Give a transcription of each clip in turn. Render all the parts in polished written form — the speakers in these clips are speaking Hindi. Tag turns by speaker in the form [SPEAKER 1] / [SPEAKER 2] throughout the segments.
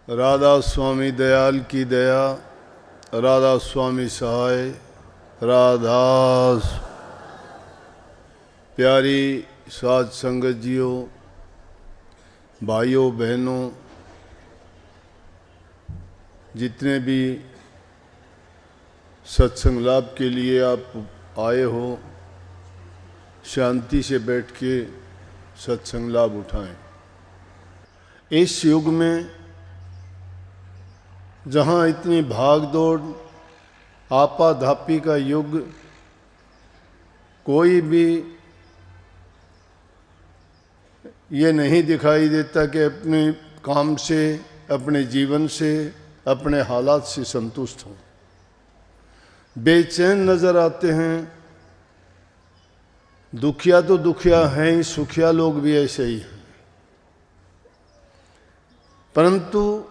[SPEAKER 1] राधा स्वामी दयाल की दया, राधा स्वामी सहाय, राधा। प्यारी साध संगत जियो, भाइयों बहनों, जितने भी सत्संग लाभ के लिए आप आए हो, शांति से बैठ के सत्संग लाभ उठाएं। इस युग में जहाँ इतनी भाग दौड़, आपाधापी का युग, कोई भी ये नहीं दिखाई देता कि अपने काम से, अपने जीवन से, अपने हालात से संतुष्ट हों। बेचैन नजर आते हैं। दुखिया तो दुखिया हैं ही, सुखिया लोग भी ऐसे ही हैं। परंतु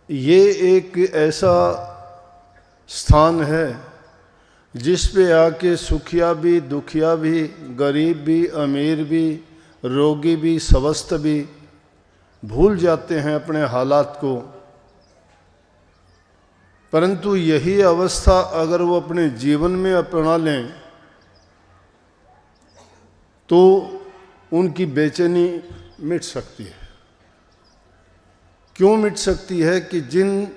[SPEAKER 1] ये एक ऐसा स्थान है जिस पे आके सुखिया भी, दुखिया भी, गरीब भी, अमीर भी, रोगी भी, स्वस्थ भी भूल जाते हैं अपने हालात को। परंतु यही अवस्था अगर वो अपने जीवन में अपना लें तो उनकी बेचैनी मिट सकती है। क्यों मिट सकती है? कि जिन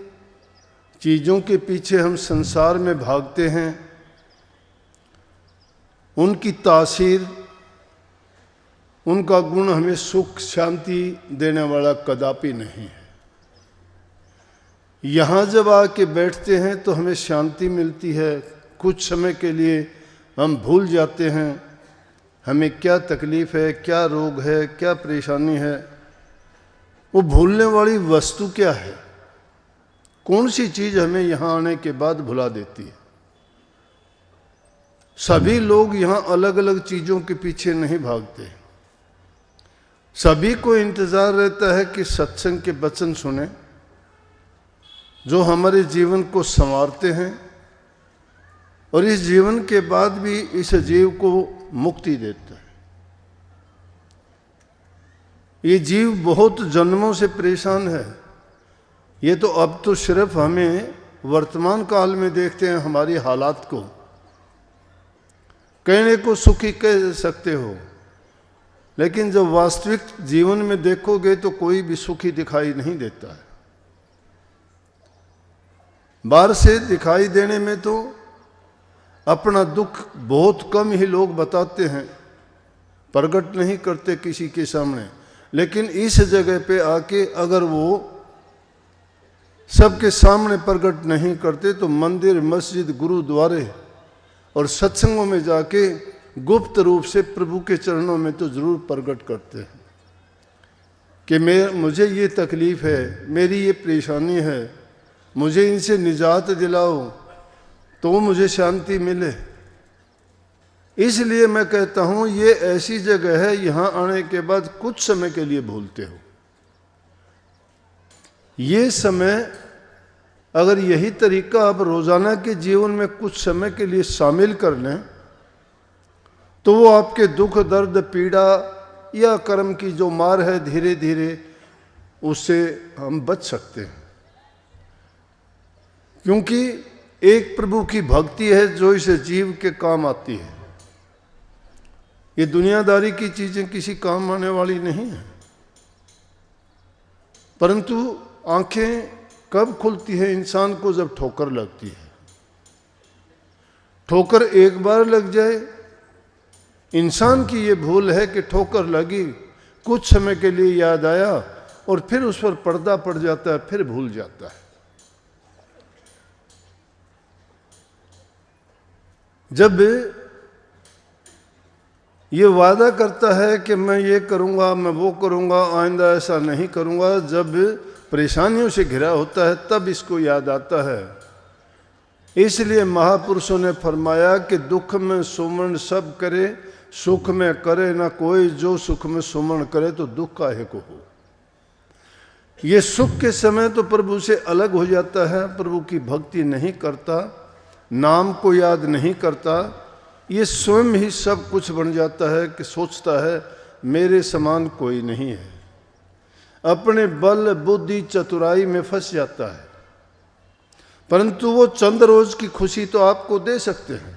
[SPEAKER 1] चीज़ों के पीछे हम संसार में भागते हैं उनकी तासीर, उनका गुण हमें सुख शांति देने वाला कदापि नहीं है। यहाँ जब आके बैठते हैं तो हमें शांति मिलती है। कुछ समय के लिए हम भूल जाते हैं हमें क्या तकलीफ है, क्या रोग है, क्या परेशानी है। वो भूलने वाली वस्तु क्या है? कौन सी चीज़ हमें यहाँ आने के बाद भुला देती है? सभी लोग यहाँ अलग अलग चीज़ों के पीछे नहीं भागते। सभी को इंतज़ार रहता है कि सत्संग के वचन सुने जो हमारे जीवन को संवारते हैं और इस जीवन के बाद भी इस जीव को मुक्ति देता है। ये जीव बहुत जन्मों से परेशान है। ये तो अब तो सिर्फ हमें वर्तमान काल में देखते हैं हमारी हालात को, कहने को सुखी कह सकते हो, लेकिन जब वास्तविक जीवन में देखोगे तो कोई भी सुखी दिखाई नहीं देता है। बाहर से दिखाई देने में तो अपना दुख बहुत कम ही लोग बताते हैं, प्रकट नहीं करते किसी के सामने। लेकिन इस जगह पे आके अगर वो सबके सामने प्रकट नहीं करते तो मंदिर, मस्जिद, गुरुद्वारे और सत्संगों में जाके गुप्त रूप से प्रभु के चरणों में तो जरूर प्रकट करते हैं कि मुझे ये तकलीफ है, मेरी ये परेशानी है, मुझे इनसे निजात दिलाओ तो मुझे शांति मिले। इसलिए मैं कहता हूँ ये ऐसी जगह है, यहाँ आने के बाद कुछ समय के लिए भूलते हो। ये समय अगर यही तरीका आप रोज़ाना के जीवन में कुछ समय के लिए शामिल कर लें तो वो आपके दुख, दर्द, पीड़ा या कर्म की जो मार है धीरे धीरे उससे हम बच सकते हैं। क्योंकि एक प्रभु की भक्ति है जो इस जीव के काम आती है। ये दुनियादारी की चीज़ें किसी काम आने वाली नहीं है। परंतु आंखें कब खुलती है इंसान को? जब ठोकर लगती है। ठोकर एक बार लग जाए, इंसान की ये भूल है कि ठोकर लगी, कुछ समय के लिए याद आया और फिर उस पर पर्दा पड़ जाता है, फिर भूल जाता है। जब ये वादा करता है कि मैं ये करूँगा, मैं वो करूँगा, आइंदा ऐसा नहीं करूँगा, जब परेशानियों से घिरा होता है तब इसको याद आता है। इसलिए महापुरुषों ने फरमाया कि दुख में सुमरण सब करे, सुख में करे ना कोई, जो सुख में सुमरण करे तो दुख काहे को हो। ये सुख के समय तो प्रभु से अलग हो जाता है, प्रभु की भक्ति नहीं करता, नाम को याद नहीं करता, ये स्वयं ही सब कुछ बन जाता है कि सोचता है मेरे समान कोई नहीं है। अपने बल बुद्धि चतुराई में फंस जाता है। परंतु वो चंद रोज की खुशी तो आपको दे सकते हैं।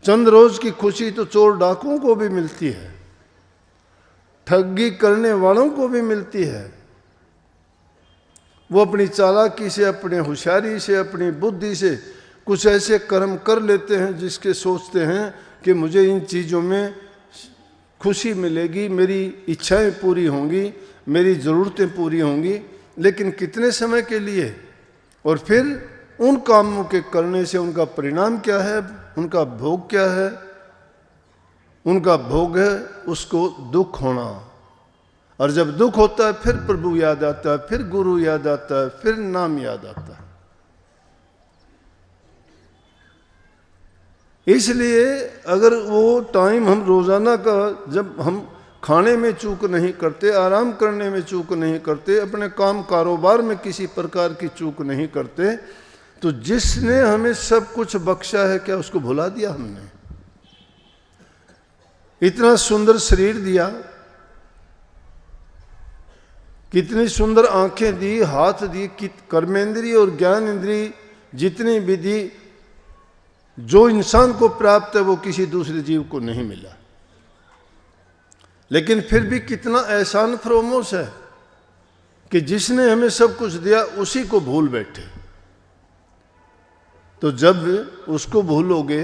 [SPEAKER 1] चंद रोज की खुशी तो चोर डाकुओं को भी मिलती है, ठगी करने वालों को भी मिलती है। वो अपनी चालाकी से, अपने होशियारी से, अपनी बुद्धि से कुछ ऐसे कर्म कर लेते हैं जिसके सोचते हैं कि मुझे इन चीज़ों में खुशी मिलेगी, मेरी इच्छाएं पूरी होंगी, मेरी ज़रूरतें पूरी होंगी, लेकिन कितने समय के लिए। और फिर उन कामों के करने से उनका परिणाम क्या है, उनका भोग क्या है? उनका भोग है उसको दुख होना। और जब दुख होता है फिर प्रभु याद आता है, फिर गुरु याद आता है, फिर नाम याद आता है। इसलिए अगर वो टाइम हम रोजाना का, जब हम खाने में चूक नहीं करते, आराम करने में चूक नहीं करते, अपने काम कारोबार में किसी प्रकार की चूक नहीं करते, तो जिसने हमें सब कुछ बख्शा है क्या उसको भुला दिया हमने? इतना सुंदर शरीर दिया, कितनी सुंदर आंखें दी, हाथ दी, कर्मेंद्रिय और ज्ञान इंद्रिय जितनी विधि जो इंसान को प्राप्त है वो किसी दूसरे जीव को नहीं मिला। लेकिन फिर भी कितना एहसान फरोमोश है कि जिसने हमें सब कुछ दिया उसी को भूल बैठे। तो जब उसको भूलोगे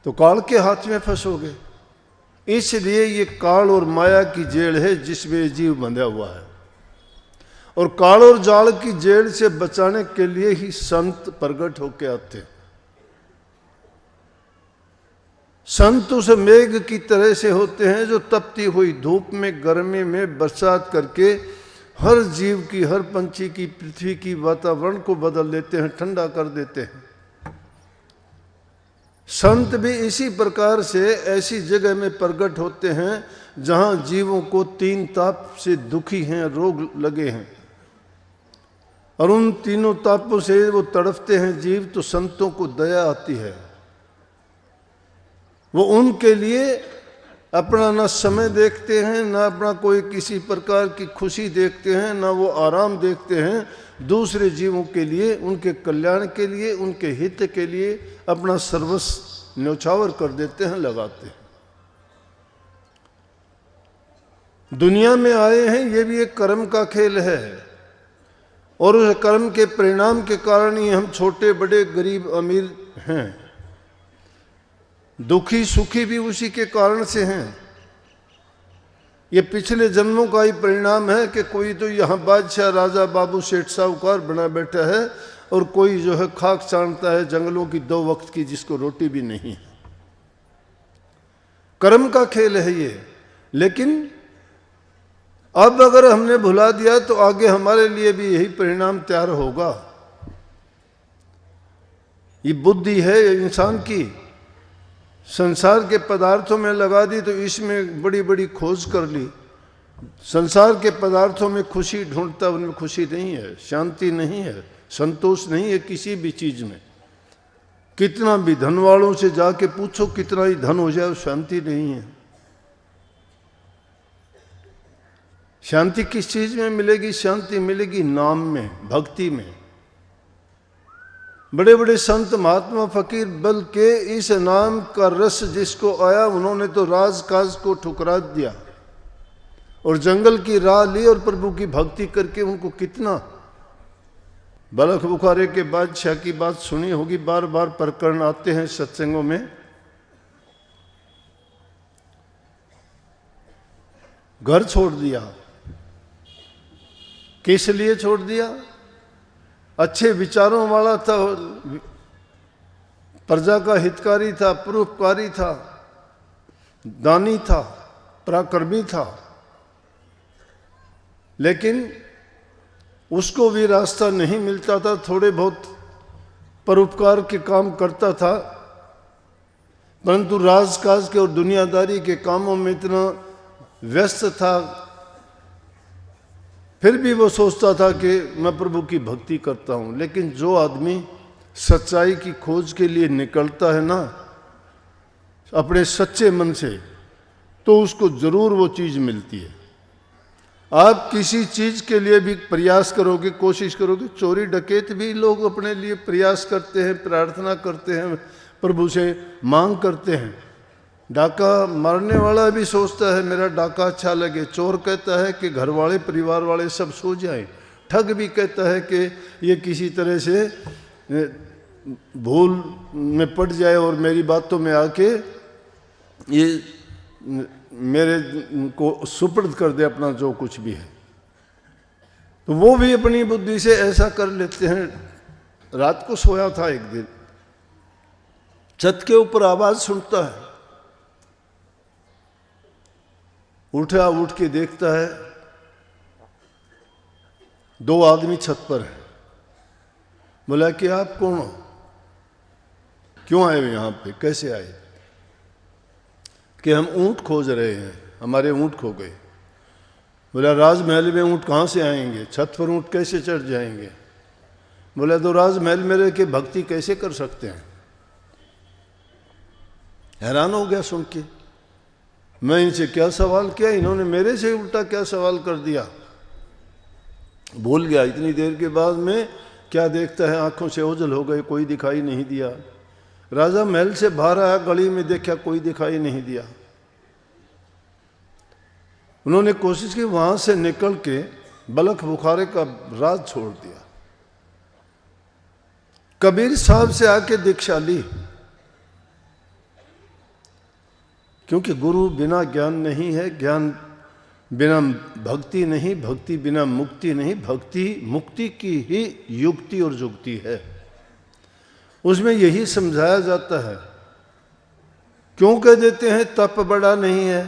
[SPEAKER 1] तो काल के हाथ में फंसोगे। इसलिए ये काल और माया की जेल है जिसमें जीव बंधा हुआ है। और काल और जाल की जेल से बचाने के लिए ही संत प्रकट होके आते हैं। संत उस मेघ की तरह से होते हैं जो तपती हुई धूप में, गर्मी में बरसात करके हर जीव की, हर पंछी की, पृथ्वी की वातावरण को बदल देते हैं, ठंडा कर देते हैं। संत भी इसी प्रकार से ऐसी जगह में प्रकट होते हैं जहां जीवों को तीन ताप से दुखी हैं, रोग लगे हैं, और उन तीनों तापों से वो तड़फते हैं जीव। तो संतों को दया आती है। वो उनके लिए अपना ना समय देखते हैं, ना अपना कोई किसी प्रकार की खुशी देखते हैं, ना वो आराम देखते हैं। दूसरे जीवों के लिए, उनके कल्याण के लिए, उनके हित के लिए अपना सर्वस्व न्यौछावर कर देते हैं, लगाते हैं। दुनिया में आए हैं ये भी एक कर्म का खेल है, और उस कर्म के परिणाम के कारण ही हम छोटे बड़े, गरीब अमीर हैं। दुखी सुखी भी उसी के कारण से हैं। ये पिछले जन्मों का ही परिणाम है कि कोई तो यहाँ बादशाह, राजा, बाबू, सेठ, साहूकार बना बैठा है, और कोई जो है खाक छानता है जंगलों की 2 वक्त की, जिसको रोटी भी नहीं है। कर्म का खेल है ये। लेकिन अब अगर हमने भुला दिया तो आगे हमारे लिए भी यही परिणाम तैयार होगा। ये बुद्धि है इंसान की, संसार के पदार्थों में लगा दी तो इसमें बड़ी बड़ी खोज कर ली। संसार के पदार्थों में खुशी ढूंढता, उनमें खुशी नहीं है, शांति नहीं है, संतोष नहीं है किसी भी चीज में। कितना भी धन वालों से जाके पूछो, कितना ही धन हो जाए, शांति नहीं है। शांति किस चीज में मिलेगी? शांति मिलेगी नाम में, भक्ति में। बड़े बड़े संत, महात्मा, फकीर, बल्कि इस नाम का रस जिसको आया उन्होंने तो राज काज को ठुकरा दिया और जंगल की राह ली, और प्रभु की भक्ति करके उनको कितना। बलख बुखारे के बादशाह की बात सुनी होगी, बार बार प्रकरण आते हैं सत्संगों में। घर छोड़ दिया। किस लिए छोड़ दिया? अच्छे विचारों वाला था, प्रजा का हितकारी था, परोपकारी था, दानी था, पराक्रमी था, लेकिन उसको भी रास्ता नहीं मिलता था। थोड़े बहुत परोपकार के काम करता था, परंतु राजकाज के और दुनियादारी के कामों में इतना व्यस्त था, फिर भी वो सोचता था कि मैं प्रभु की भक्ति करता हूँ। लेकिन जो आदमी सच्चाई की खोज के लिए निकलता है ना, अपने सच्चे मन से, तो उसको जरूर वो चीज मिलती है। आप किसी चीज के लिए भी प्रयास करोगे, कोशिश करोगे, चोरी डकैत भी लोग अपने लिए प्रयास करते हैं, प्रार्थना करते हैं, प्रभु से मांग करते हैं। डाका मारने वाला भी सोचता है मेरा डाका अच्छा लगे, चोर कहता है कि घर वाले परिवार वाले सब सो जाएं, ठग भी कहता है कि ये किसी तरह से भूल में पड़ जाए और मेरी बातों में आके ये मेरे को सुपर्द कर दे अपना जो कुछ भी है। तो वो भी अपनी बुद्धि से ऐसा कर लेते हैं। रात को सोया था एक दिन, छत के ऊपर आवाज सुनता है, उठा, उठ के देखता है 2 आदमी छत पर है। बोला कि आप कौन हो, क्यों आए हो यहाँ पे, कैसे आए? कि हम ऊंट खोज रहे हैं, हमारे ऊंट खो गए। बोला राजमहल में ऊंट कहाँ से आएंगे, छत पर ऊंट कैसे चढ़ जाएंगे? बोला तो राजमहल में रह के भक्ति कैसे कर सकते हैं? हैरान हो गया सुन के। मैं इनसे क्या सवाल किया, इन्होंने मेरे से उल्टा क्या सवाल कर दिया। भूल गया। इतनी देर के बाद में क्या देखता है, आंखों से ओझल हो गए, कोई दिखाई नहीं दिया। राजा महल से बाहर आया, गली में देखा, कोई दिखाई नहीं दिया। उन्होंने कोशिश की वहां से निकल के बलख बुखारे का राज छोड़ दिया। कबीर साहब से आके दीक्षा ली, क्योंकि गुरु बिना ज्ञान नहीं है, ज्ञान बिना भक्ति नहीं, भक्ति बिना मुक्ति नहीं, भक्ति मुक्ति की ही युक्ति और जुक्ति है। उसमें यही समझाया जाता है। क्यों कह देते हैं तप बड़ा नहीं है?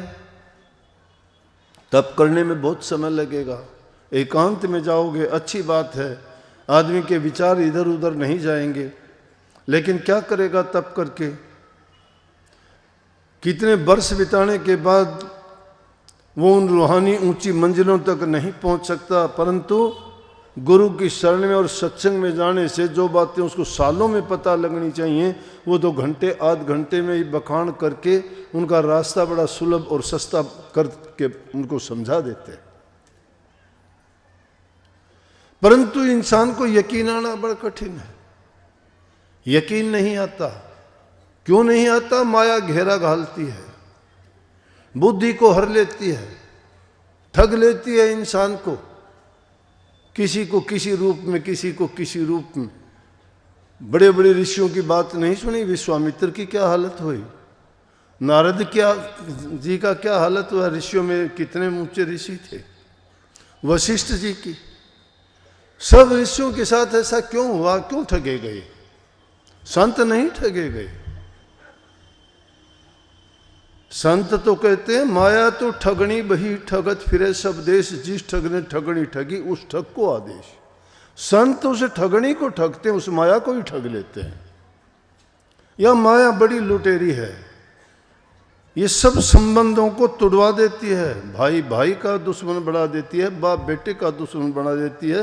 [SPEAKER 1] तप करने में बहुत समय लगेगा, एकांत में जाओगे, अच्छी बात है, आदमी के विचार इधर उधर नहीं जाएंगे, लेकिन क्या करेगा तप करके? कितने वर्ष बिताने के बाद वो उन रूहानी ऊंची मंजिलों तक नहीं पहुंच सकता, परंतु गुरु की शरण में और सत्संग में जाने से जो बातें उसको सालों में पता लगनी चाहिए, वो 2 घंटे, आध घंटे में ही बखान करके उनका रास्ता बड़ा सुलभ और सस्ता करके उनको समझा देते हैं। परंतु इंसान को यकीन आना बड़ा कठिन है। यकीन नहीं आता। क्यों नहीं आता? माया घेरा घालती है, बुद्धि को हर लेती है, ठग लेती है इंसान को, किसी को किसी रूप में, किसी को किसी रूप में। बड़े बड़े ऋषियों की बात नहीं सुनी? विश्वामित्र की क्या हालत हुई, नारद जी का क्या हालत हुआ, ऋषियों में कितने ऊंचे ऋषि थे, वशिष्ठ जी की। सब ऋषियों के साथ ऐसा क्यों हुआ? क्यों ठगे गए? संत नहीं ठगे गए। संत तो कहते हैं माया तो ठगनी बही ठगत फिरे सब देश, जिस ठग ने ठगनी ठगी उस ठग को आदेश। संत उस ठगनी को ठगते हैं, उस माया को ही ठग लेते हैं। यह माया बड़ी लुटेरी है, ये सब संबंधों को तुड़वा देती है। भाई भाई का दुश्मन बना देती है, बाप बेटे का दुश्मन बना देती है,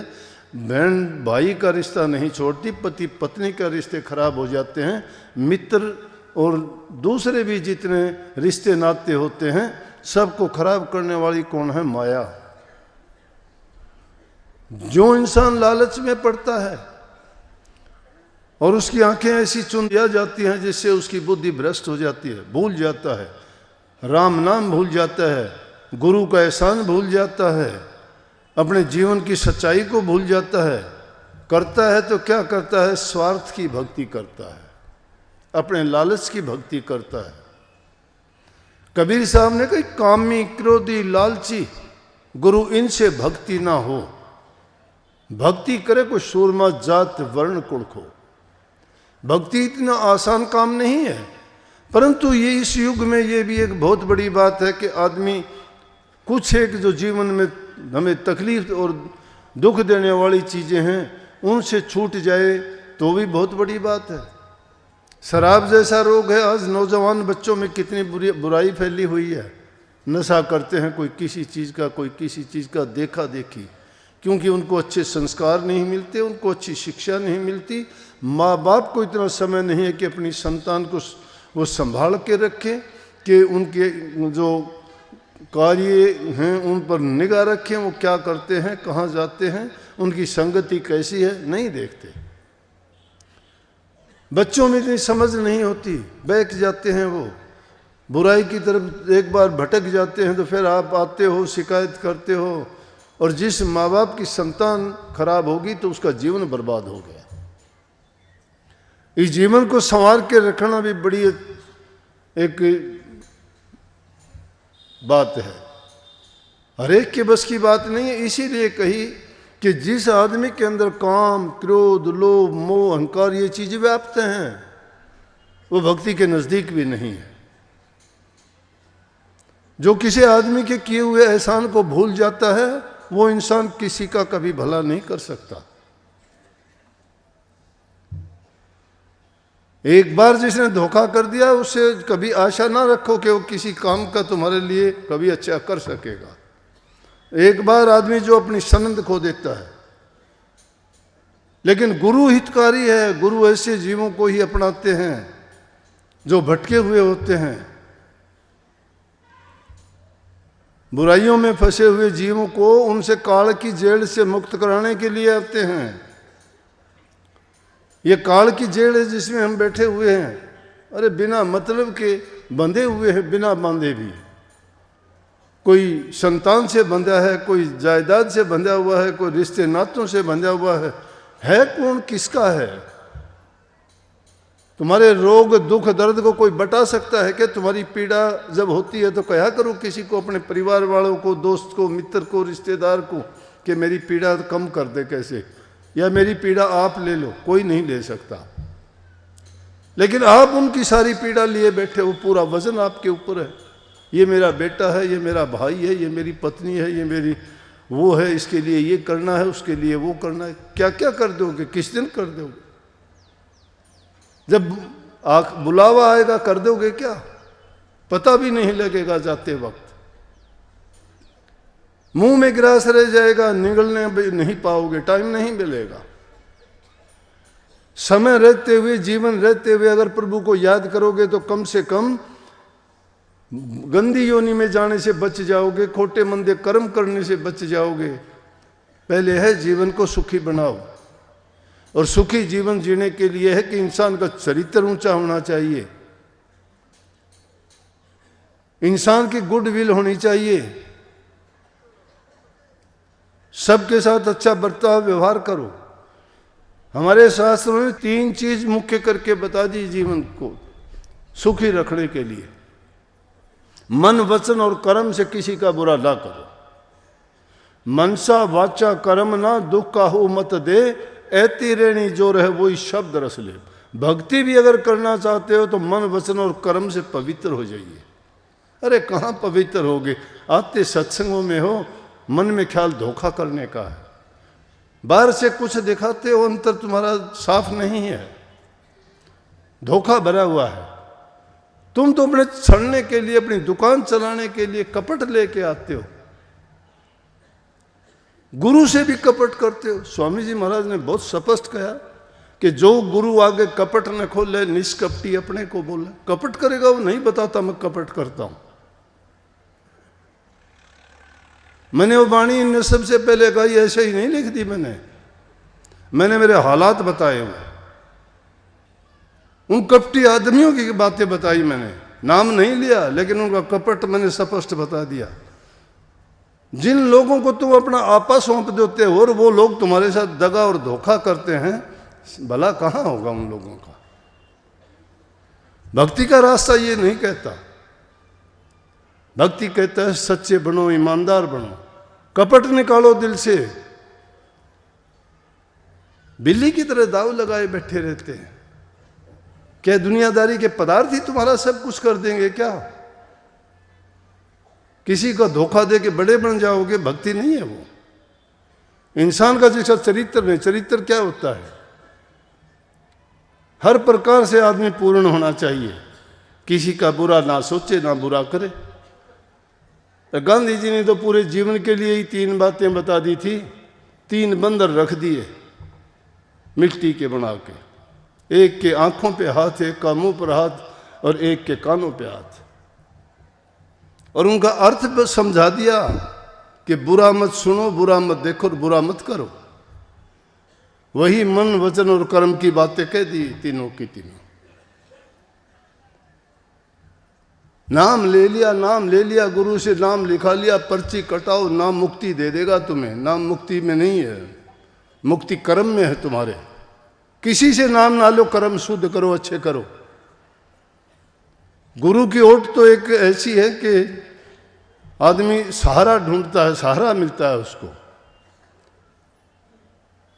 [SPEAKER 1] बहन भाई का रिश्ता नहीं छोड़ती, पति पत्नी का रिश्ते खराब हो जाते हैं, मित्र और दूसरे भी जितने रिश्ते नाते होते हैं सबको खराब करने वाली कौन है? माया। जो इंसान लालच में पड़ता है और उसकी आंखें ऐसी चुन दिया जाती हैं जिससे उसकी बुद्धि भ्रष्ट हो जाती है, भूल जाता है, राम नाम भूल जाता है, गुरु का एहसान भूल जाता है, अपने जीवन की सच्चाई को भूल जाता है। करता है तो क्या करता है? स्वार्थ की भक्ति करता है, अपने लालच की भक्ति करता है। कबीर साहब ने कहा कामी क्रोधी लालची गुरु इनसे भक्ति ना हो। भक्ति करे कोई सूरमा जात वर्ण कुल को। भक्ति इतना आसान काम नहीं है, परंतु ये इस युग में ये भी एक बहुत बड़ी बात है कि आदमी कुछ एक जो जीवन में हमें तकलीफ और दुख देने वाली चीज़ें हैं उनसे छूट जाए तो भी बहुत बड़ी बात है। शराब जैसा रोग है, आज नौजवान बच्चों में कितनी बुराई फैली हुई है। नशा करते हैं, कोई किसी चीज़ का, कोई किसी चीज़ का देखा देखी, क्योंकि उनको अच्छे संस्कार नहीं मिलते, उनको अच्छी शिक्षा नहीं मिलती। माँ बाप को इतना समय नहीं है कि अपनी संतान को वो संभाल के रखें कि उनके जो कार्य हैं उन पर निगाह रखें, वो क्या करते हैं, कहाँ जाते हैं, उनकी संगति कैसी है, नहीं देखते। बच्चों में इतनी समझ नहीं होती, बहक जाते हैं वो, बुराई की तरफ एक बार भटक जाते हैं तो फिर आप आते हो, शिकायत करते हो, और जिस माँ बाप की संतान खराब होगी तो उसका जीवन बर्बाद हो गया। इस जीवन को संवार के रखना भी बड़ी एक बात है, हर एक के बस की बात नहीं है। इसीलिए कही कि जिस आदमी के अंदर काम, क्रोध, लोभ, मोह, अहंकार ये चीजें व्याप्त हैं, वो भक्ति के नजदीक भी नहीं है। जो किसी आदमी के किए हुए एहसान को भूल जाता है, वो इंसान किसी का कभी भला नहीं कर सकता। एक बार जिसने धोखा कर दिया, उससे कभी आशा ना रखो कि वो किसी काम का तुम्हारे लिए कभी अच्छा कर सकेगा। एक बार आदमी जो अपनी सनद खो देता है, लेकिन गुरु हितकारी है, गुरु ऐसे जीवों को ही अपनाते हैं जो भटके हुए होते हैं, बुराइयों में फंसे हुए जीवों को उनसे काल की जेल से मुक्त कराने के लिए आते हैं। ये काल की जेल है जिसमें हम बैठे हुए हैं। अरे बिना मतलब के बंधे हुए हैं, बिना बांधे भी। कोई संतान से बंधा है, कोई जायदाद से बंधा हुआ है, कोई रिश्ते नातों से बंधा हुआ है कौन, किसका है? तुम्हारे रोग, दुख, दर्द को कोई बता सकता है कि तुम्हारी पीड़ा जब होती है तो कहा करो किसी को, अपने परिवार वालों को, दोस्त को, मित्र को, रिश्तेदार को, कि मेरी पीड़ा कम कर दे कैसे, या मेरी पीड़ा आप ले लो। कोई नहीं ले सकता। लेकिन आप उनकी सारी पीड़ा लिए बैठे हो, पूरा वजन आपके ऊपर है। ये मेरा बेटा है, ये मेरा भाई है, ये मेरी पत्नी है, ये मेरी वो है, इसके लिए ये करना है, उसके लिए वो करना है। क्या क्या कर दोगे, किस दिन कर दोगे? जब बुलावा आएगा कर दोगे क्या? पता भी नहीं लगेगा जाते वक्त। मुंह में ग्रास रह जाएगा, निगलने नहीं पाओगे, टाइम नहीं मिलेगा। समय रहते हुए, जीवन रहते हुए अगर प्रभु को याद करोगे तो कम से कम गंदी योनि में जाने से बच जाओगे, खोटे मंदे कर्म करने से बच जाओगे। पहले है जीवन को सुखी बनाओ, और सुखी जीवन जीने के लिए है कि इंसान का चरित्र ऊंचा होना चाहिए, इंसान की गुडविल होनी चाहिए, सबके साथ अच्छा बर्ताव व्यवहार करो। हमारे शास्त्रों में 3 चीज मुख्य करके बता दी जीवन को सुखी रखने के लिए। मन, वचन और कर्म से किसी का बुरा ना करो। मनसा वाचा कर्म ना दुख का हो मत दे, ऐती रेणी जो रहे वही शब्द रस ले। भक्ति भी अगर करना चाहते हो तो मन, वचन और कर्म से पवित्र हो जाइए। अरे कहाँ पवित्र होगे? आते सत्संगों में हो, मन में ख्याल धोखा करने का है, बाहर से कुछ दिखाते हो, अंतर तुम्हारा साफ नहीं है, धोखा भरा हुआ है। तुम तो अपने सड़ने के लिए, अपनी दुकान चलाने के लिए कपट लेके आते हो, गुरु से भी कपट करते हो। स्वामी जी महाराज ने बहुत स्पष्ट कहा कि जो गुरु आगे कपट न खोले, निष्कपटी अपने को बोले। कपट करेगा वो नहीं बताता मैं कपट करता हूं। मैंने वो वाणी ने सबसे पहले कही, ऐसे ही नहीं लिख दी मैंने मेरे हालात बताए हुए, उन कपटी आदमियों की बातें बताई मैंने, नाम नहीं लिया, लेकिन उनका कपट मैंने स्पष्ट बता दिया। जिन लोगों को तुम अपना आपा सौंप देते हो और वो लोग तुम्हारे साथ दगा और धोखा करते हैं, भला कहां होगा उन लोगों का? भक्ति का रास्ता ये नहीं कहता। भक्ति कहता है सच्चे बनो, ईमानदार बनो, कपट निकालो दिल से। बिल्ली की तरह दाव लगाए बैठे रहते हैं। क्या दुनियादारी के पदार्थ ही तुम्हारा सब कुछ कर देंगे क्या? किसी को धोखा दे के बड़े बन जाओगे, भक्ति नहीं है वो। इंसान का जैसा चरित्र नहीं, चरित्र क्या होता है? हर प्रकार से आदमी पूर्ण होना चाहिए, किसी का बुरा ना सोचे, ना बुरा करे। गांधी जी ने तो पूरे जीवन के लिए ही 3 बातें बता दी थी। 3 बंदर रख दिए मिट्टी के बना के, एक के आंखों पे हाथ, एक का मुंह पर हाथ और एक के कानों पे हाथ। और उनका अर्थ समझा दिया कि बुरा मत सुनो, बुरा मत देखो और बुरा मत करो। वही मन, वचन और कर्म की बातें कह दी, तीनों की तीनों। नाम ले लिया, नाम ले लिया, गुरु से नाम लिखा लिया, पर्ची कटाओ, नाम मुक्ति दे देगा तुम्हें। नाम मुक्ति में नहीं है, मुक्ति कर्म में है तुम्हारे। किसी से नाम ना लो, कर्म शुद्ध करो, अच्छे करो। गुरु की ओट तो एक ऐसी है कि आदमी सहारा ढूंढता है, सहारा मिलता है उसको।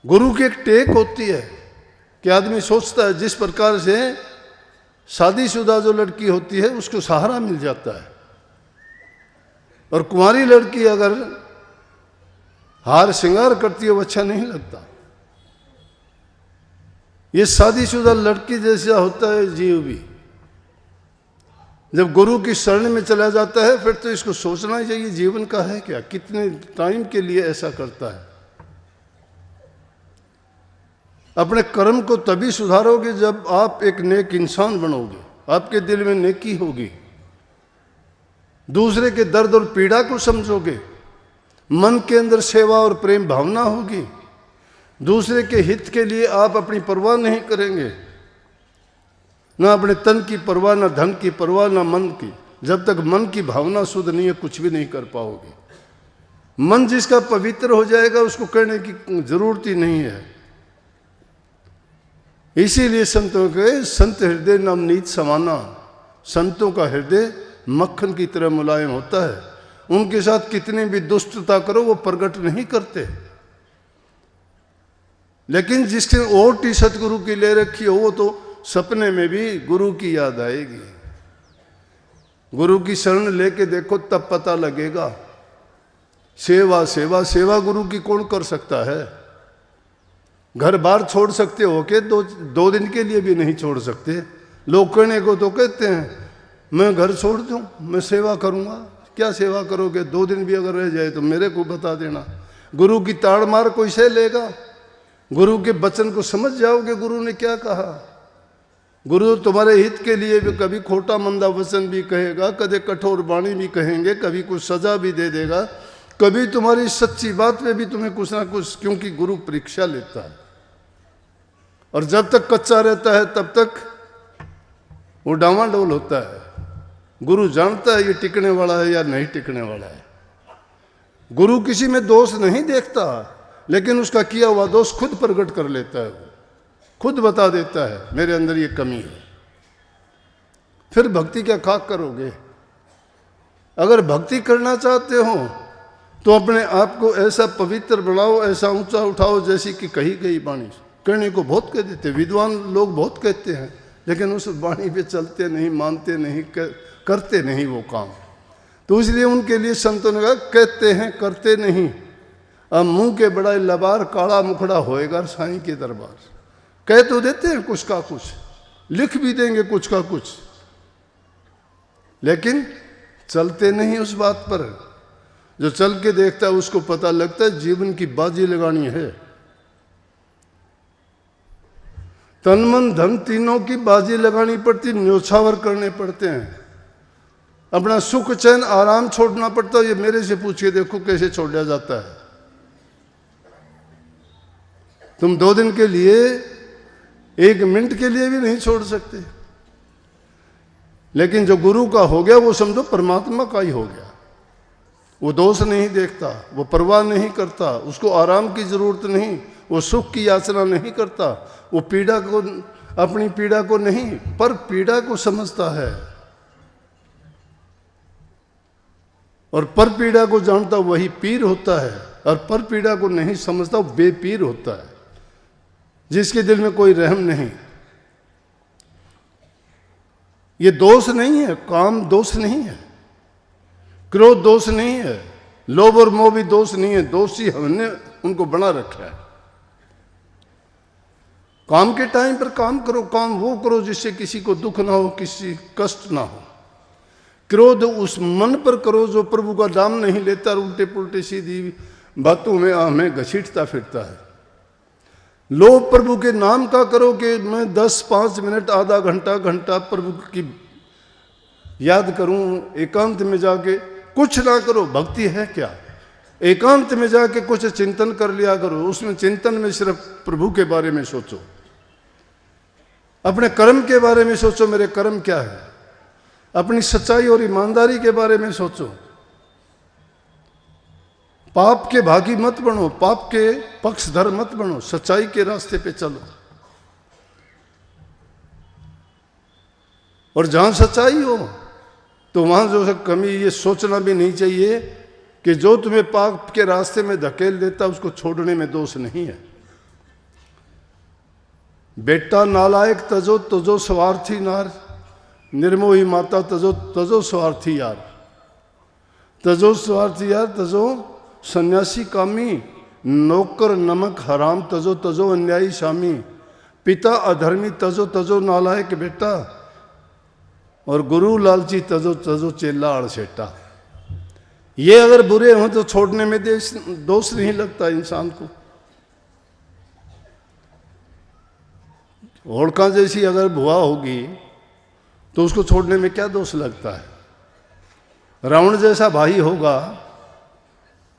[SPEAKER 1] गुरु की एक टेक होती है कि आदमी सोचता है जिस प्रकार से शादीशुदा जो लड़की होती है उसको सहारा मिल जाता है, और कुंवारी लड़की अगर हार श्रृंगार करती है वो अच्छा नहीं लगता। ये शादीशुदा लड़की जैसा होता है जीव भी। जब गुरु की शरण में चला जाता है फिर तो इसको सोचना ही चाहिए जीवन का है क्या, कितने टाइम के लिए ऐसा करता है। अपने कर्म को तभी सुधारोगे जब आप एक नेक इंसान बनोगे, आपके दिल में नेकी होगी, दूसरे के दर्द और पीड़ा को समझोगे, मन के अंदर सेवा और प्रेम भावना होगी, दूसरे के हित के लिए आप अपनी परवाह नहीं करेंगे, ना अपने तन की परवाह, ना धन की परवाह, ना मन की। जब तक मन की भावना शुद्ध नहीं है कुछ भी नहीं कर पाओगे। मन जिसका पवित्र हो जाएगा उसको करने की जरूरत ही नहीं है। इसीलिए संतों के संत हृदय नवनीत समाना, संतों का हृदय मक्खन की तरह मुलायम होता है। उनके साथ कितनी भी दुष्टता करो वो प्रकट नहीं करते, लेकिन जिसके ओट ही सतगुरु की ले रखी हो वो तो सपने में भी गुरु की याद आएगी। गुरु की शरण लेके देखो तब पता लगेगा। सेवा सेवा सेवा गुरु की कौन कर सकता है। घर बार छोड़ सकते हो के दो दिन के लिए भी नहीं छोड़ सकते। लोग कहने को तो कहते हैं मैं घर छोड़ दूं, मैं सेवा करूंगा। क्या सेवा करोगे? 2 दिन भी अगर रह जाए तो मेरे को बता देना। गुरु की ताड़ मार कोई सह लेगा? गुरु के वचन को समझ जाओगे गुरु ने क्या कहा। गुरु तुम्हारे हित के लिए भी कभी खोटा मंदा वचन भी कहेगा, कभी कठोर वाणी भी कहेंगे, कभी कुछ सजा भी दे देगा, कभी तुम्हारी सच्ची बात में भी तुम्हें कुछ ना कुछ, क्योंकि गुरु परीक्षा लेता है। और जब तक कच्चा रहता है तब तक वो डामाडोल होता है। गुरु जानता है ये टिकने वाला है या नहीं टिकने वाला है। गुरु किसी में दोष नहीं देखता, लेकिन उसका किया हुआ दोष खुद प्रकट कर लेता है। वो खुद बता देता है मेरे अंदर ये कमी है। फिर भक्ति क्या खाक करोगे? अगर भक्ति करना चाहते हो तो अपने आप को ऐसा पवित्र बनाओ, ऐसा ऊंचा उठाओ जैसी कि कही गई वाणी। कहने को बहुत कह देते, विद्वान लोग बहुत कहते हैं, लेकिन उस वाणी पे चलते नहीं, मानते नहीं, करते नहीं वो काम। तो इसलिए उनके लिए संतों ने कहा कहते हैं करते नहीं। अब मुंह के बड़ा लबार काला मुखड़ा होएगा साईं के दरबार। कह तो देते हैं कुछ का कुछ, लिख भी देंगे कुछ का कुछ, लेकिन चलते नहीं उस बात पर। जो चल के देखता है उसको पता लगता है जीवन की बाजी लगानी है। तन मन धन तीनों की बाजी लगानी पड़ती, न्योछावर करने पड़ते हैं। अपना सुख चैन आराम छोड़ना पड़ता है। ये मेरे से पूछ के देखो कैसे छोड़ा जाता है। तुम 2 दिन के लिए, 1 मिनट के लिए भी नहीं छोड़ सकते, लेकिन जो गुरु का हो गया वो समझो परमात्मा का ही हो गया। वो दोष नहीं देखता, वो परवाह नहीं करता, उसको आराम की जरूरत नहीं, वो सुख की याचना नहीं करता, वो पीड़ा को, अपनी पीड़ा को नहीं पर पीड़ा को समझता है। और पर पीड़ा को जानता वही पीर होता है, और पर पीड़ा को नहीं समझता वो बेपीर होता है, जिसके दिल में कोई रहम नहीं। ये दोष नहीं है, काम दोष नहीं है, क्रोध दोष नहीं है, लोभ और मोह भी दोष नहीं है। दोषी हमने उनको बना रखा है। काम के टाइम पर काम करो, काम वो करो जिससे किसी को दुख ना हो, किसी कष्ट ना हो। क्रोध उस मन पर करो जो प्रभु का नाम नहीं लेता, उल्टे पुल्टे सीधी बातों में हमें घसीटता फिरता है। लोभ प्रभु के नाम का करो कि मैं 10-5 मिनट, आधा घंटा प्रभु की याद करूं एकांत में जाके, कुछ ना करो, भक्ति है क्या? एकांत में जाके कुछ चिंतन कर लिया करो, उसमें चिंतन में सिर्फ प्रभु के बारे में सोचो, अपने कर्म के बारे में सोचो, मेरे कर्म क्या है, अपनी सच्चाई और ईमानदारी के बारे में सोचो। पाप के भागी मत बनो, पाप के पक्षधर मत बनो, सच्चाई के रास्ते पे चलो। और जहां सच्चाई हो तो वहां जो है कमी, ये सोचना भी नहीं चाहिए कि जो तुम्हें पाप के रास्ते में धकेल देता उसको छोड़ने में दोष नहीं है। बेटा नालायक तजो तजो स्वार्थी नार, निर्मोही माता तजो तजो स्वार्थी यार, तजो स्वार्थी यार, तजो सन्यासी कामी, नौकर नमक हराम तजो तजो अन्यायी शामी, पिता अधर्मी तजो तजो नालायक बेटा, और गुरु लालची तजो तजो चेला अड़सेटा। ये अगर बुरे हों तो छोड़ने में दोष नहीं लगता इंसान को। होड़का जैसी अगर भुआ होगी तो उसको छोड़ने में क्या दोष लगता है? रावण जैसा भाई होगा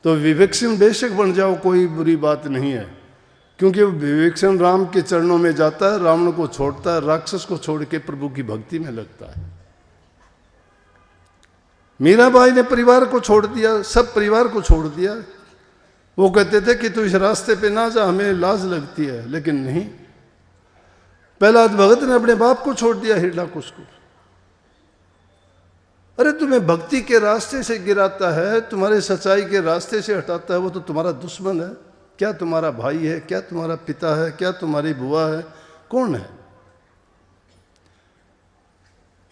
[SPEAKER 1] तो विवेकशील बेशक बन जाओ, कोई बुरी बात नहीं है, क्योंकि वो विवेकशील राम के चरणों में जाता है, रावण को छोड़ता है, राक्षस को छोड़ के प्रभु की भक्ति में लगता है। मीराबाई ने परिवार को छोड़ दिया, सब परिवार को छोड़ दिया। वो कहते थे कि तू इस रास्ते पे ना जा, हमें लाज लगती है, लेकिन नहीं। प्रहलाद भगत ने अपने बाप को छोड़ दिया, हिरण्यकुश को। अरे तुम्हें भक्ति के रास्ते से गिराता है, तुम्हारे सच्चाई के रास्ते से हटाता है, वो तो तुम्हारा दुश्मन है। क्या तुम्हारा भाई है, क्या तुम्हारा पिता है, क्या तुम्हारी बुआ है, कौन है?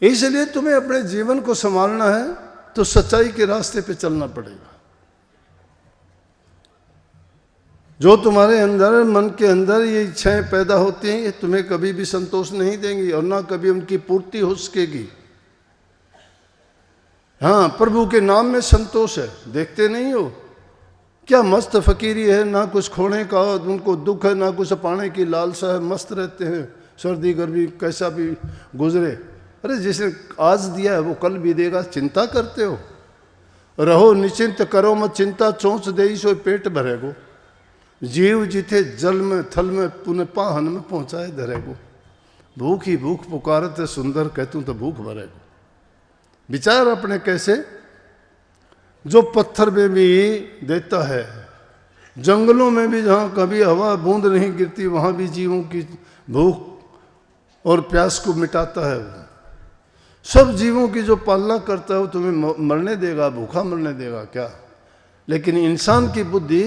[SPEAKER 1] इसलिए तुम्हें अपने जीवन को संभालना है तो सच्चाई के रास्ते पे चलना पड़ेगा। जो तुम्हारे अंदर, मन के अंदर ये इच्छाएं पैदा होती हैं, ये तुम्हें कभी भी संतोष नहीं देंगी और ना कभी उनकी पूर्ति हो सकेगी। हाँ, प्रभु के नाम में संतोष है, देखते नहीं हो क्या मस्त फकीरी है, ना कुछ खोने का उनको दुख है, ना कुछ पाने की लालसा है, मस्त रहते हैं, सर्दी गर्मी कैसा भी गुजरे। अरे जिसने आज दिया है वो कल भी देगा, चिंता करते हो? रहो निश्चिंत, करो मत चिंता, चोंच दे सो पेट भरेगो, जीव जिथे जल में थल में पुनः पाहन में पहुंचाए धरेगो, भूख ही भूख पुकारत है सुंदर, कहतूं तो भूख भरेगो। विचार अपने कैसे, जो पत्थर में भी देता है, जंगलों में भी जहाँ कभी हवा बूंद नहीं गिरती वहाँ भी जीवों की भूख और प्यास को मिटाता है। सब जीवों की जो पालना करता है वो तुम्हें मरने देगा, भूखा मरने देगा क्या? लेकिन इंसान की बुद्धि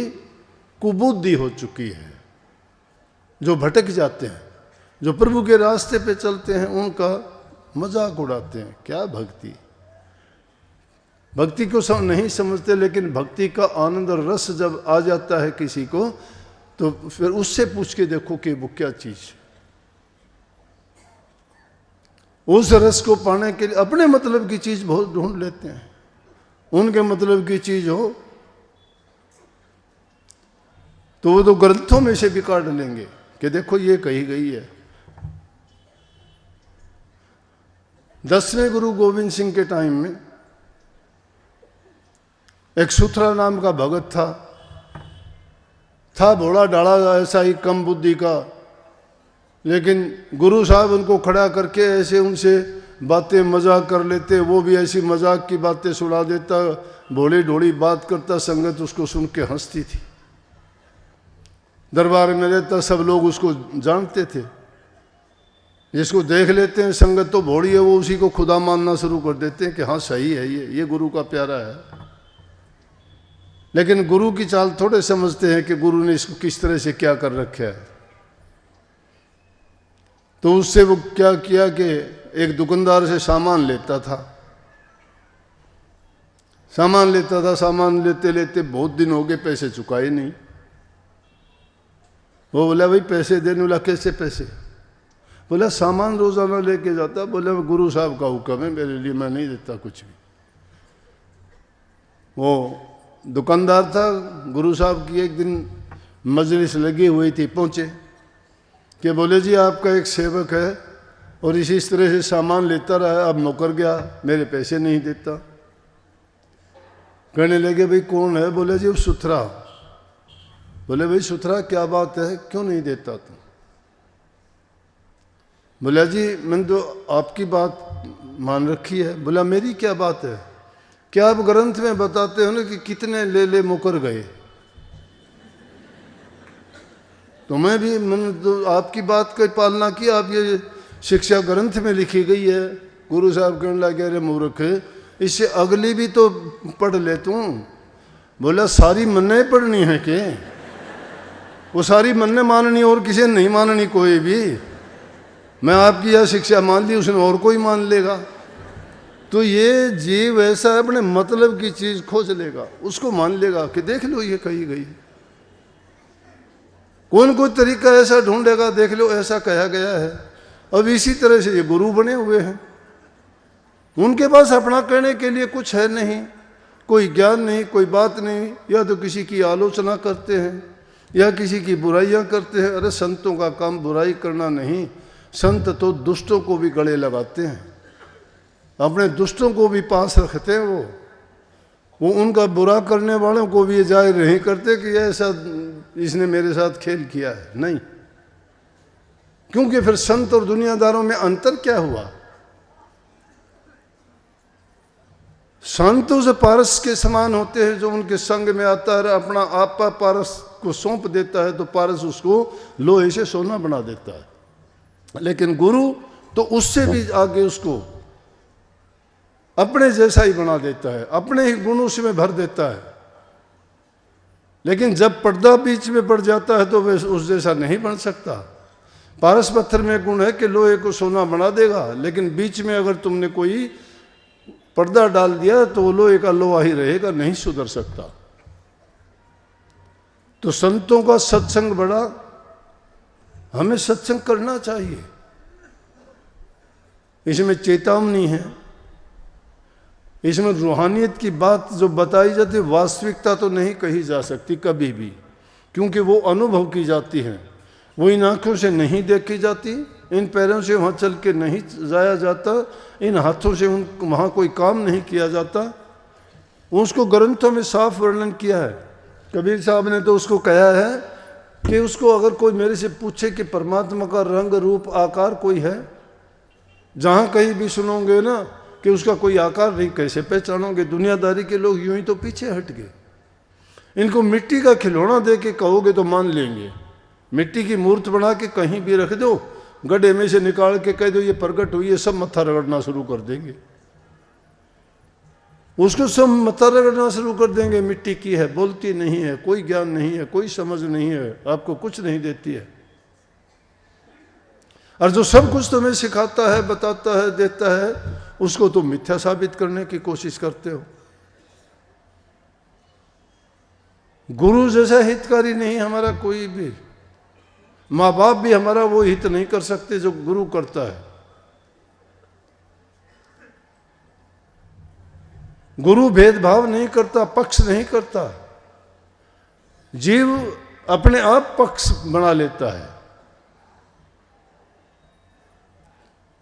[SPEAKER 1] कुबुद्धि हो चुकी है। जो भटक जाते हैं, जो प्रभु के रास्ते पे चलते हैं, उनका मजाक उड़ाते हैं। क्या भक्ति, भक्ति को नहीं समझते। लेकिन भक्ति का आनंद और रस जब आ जाता है किसी को, तो फिर उससे पूछ के देखो कि वो क्या चीज है। उस रस को पाने के लिए अपने मतलब की चीज बहुत ढूंढ लेते हैं, उनके मतलब की चीज हो तो वो तो ग्रंथों में से भी काट लेंगे कि देखो ये कही गई है। 10वें गुरु गोविंद सिंह के टाइम में एक सुथरा नाम का भगत था भोला डाला, ऐसा ही कम बुद्धि का, लेकिन गुरु साहब उनको खड़ा करके ऐसे उनसे बातें मजाक कर लेते, वो भी ऐसी मजाक की बातें सुना देता, भोली ढोली बात करता, संगत उसको सुन के हंसती थी। दरबार में रहता, सब लोग उसको जानते थे। जिसको देख लेते हैं संगत तो भोड़ी है, वो उसी को खुदा मानना शुरू कर देते हैं कि हाँ सही है, ये गुरु का प्यारा है। लेकिन गुरु की चाल थोड़े समझते हैं कि गुरु ने इसको किस तरह से क्या कर रखा है। तो उससे वो क्या किया कि एक दुकानदार से सामान लेता था, सामान लेते लेते बहुत दिन हो गए, पैसे चुकाए नहीं। वो बोला भाई पैसे देने वाला, कैसे पैसे? बोला सामान रोजाना लेके जाता। बोला गुरु साहब का हुक्म है मेरे लिए, मैं नहीं देता कुछ भी। वो दुकानदार था, गुरु साहब की एक दिन मजलिस लगी हुई थी, पहुंचे कि बोले जी आपका एक सेवक है और इसी तरह से सामान लेता रहा। अब नौकर गया, मेरे पैसे नहीं देता। कहने लगे भाई कौन है? बोले जी वो सुथरा। बोले भाई सुथरा क्या बात है, क्यों नहीं देता तू? बोला जी मैंने तो आपकी बात मान रखी है। बोला मेरी क्या बात है? क्या आप ग्रंथ में बताते हो ना कि कितने ले मुकर गए, तो मैं भी मैंने तो आपकी बात की पालना की। आप ये शिक्षा ग्रंथ में लिखी गई है। गुरु साहब कहने लगे अरे मूर्ख, इससे अगली भी तो पढ़ ले तू। बोला सारी मन्ने पढ़नी है के? वो सारी मन्ने माननी और किसी ने नहीं माननी कोई भी। मैं आपकी यह शिक्षा मान ली, उसने और कोई मान लेगा। तो ये जीव ऐसा है, अपने मतलब की चीज खोज लेगा, उसको मान लेगा कि देख लो ये कही गई। कौन कोई तरीका ऐसा ढूंढेगा, देख लो ऐसा कहा गया है। अब इसी तरह से ये गुरु बने हुए हैं, उनके पास अपना कहने के लिए कुछ है नहीं, कोई ज्ञान नहीं, कोई बात नहीं। या तो किसी की आलोचना करते हैं या किसी की बुराइयां करते हैं। अरे संतों का काम बुराई करना नहीं, संत तो दुष्टों को भी गले लगाते हैं, अपने दुष्टों को भी पास रखते हैं। वो उनका बुरा करने वालों को भी ये जाहिर नहीं करते कि ऐसा इसने मेरे साथ खेल किया है, नहीं। क्योंकि फिर संत और दुनियादारों में अंतर क्या हुआ? संत उस पारस के समान होते हैं जो उनके संग में आता है, अपना आपा पारस को सौंप देता है तो पारस उसको लोहे से सोना बना देता है। लेकिन गुरु तो उससे भी आगे उसको अपने जैसा ही बना देता है, अपने ही गुणों से में भर देता है। लेकिन जब पर्दा बीच में पड़ जाता है तो वह उस जैसा नहीं बन सकता। पारस पत्थर में गुण है कि लोहे को सोना बना देगा, लेकिन बीच में अगर तुमने कोई पर्दा डाल दिया तो वो लोहे का लोहा ही रहेगा, नहीं सुधर सकता। तो संतों का सत्संग बड़ा, हमें सत्संग करना चाहिए। इसमें चेतावनी है, इसमें रूहानियत की बात जो बताई जाती है, वास्तविकता तो नहीं कही जा सकती कभी भी, क्योंकि वो अनुभव की जाती है। वो इन आँखों से नहीं देखी जाती, इन पैरों से वहाँ चल के नहीं जाया जाता, इन हाथों से वहाँ कोई काम नहीं किया जाता। उसको ग्रंथों में साफ वर्णन किया है। कबीर साहब ने तो उसको कहा है कि उसको अगर कोई मेरे से पूछे कि परमात्मा का रंग रूप आकार कोई है, जहाँ कहीं भी सुनोगे ना कि उसका कोई आकार नहीं, कैसे पहचानोगे? दुनियादारी के लोग यूं ही तो पीछे हट गए। इनको मिट्टी का खिलौना दे के कहोगे तो मान लेंगे। मिट्टी की मूर्त बना के कहीं भी रख दो, गड्ढे में से निकाल के कह दो ये प्रकट हुई है, सब मत्था रगड़ना शुरू कर देंगे। उसको सब मत्था रगड़ना शुरू कर देंगे। मिट्टी की है, बोलती नहीं है, कोई ज्ञान नहीं है, कोई समझ नहीं है, आपको कुछ नहीं देती है। और जो सब कुछ तुम्हें सिखाता है, बताता है, देता है, उसको तुम मिथ्या साबित करने की कोशिश करते हो। गुरु जैसा हितकारी नहीं हमारा कोई भी, माँ बाप भी हमारा वो हित नहीं कर सकते जो गुरु करता है। गुरु भेदभाव नहीं करता, पक्ष नहीं करता। जीव अपने आप पक्ष बना लेता है,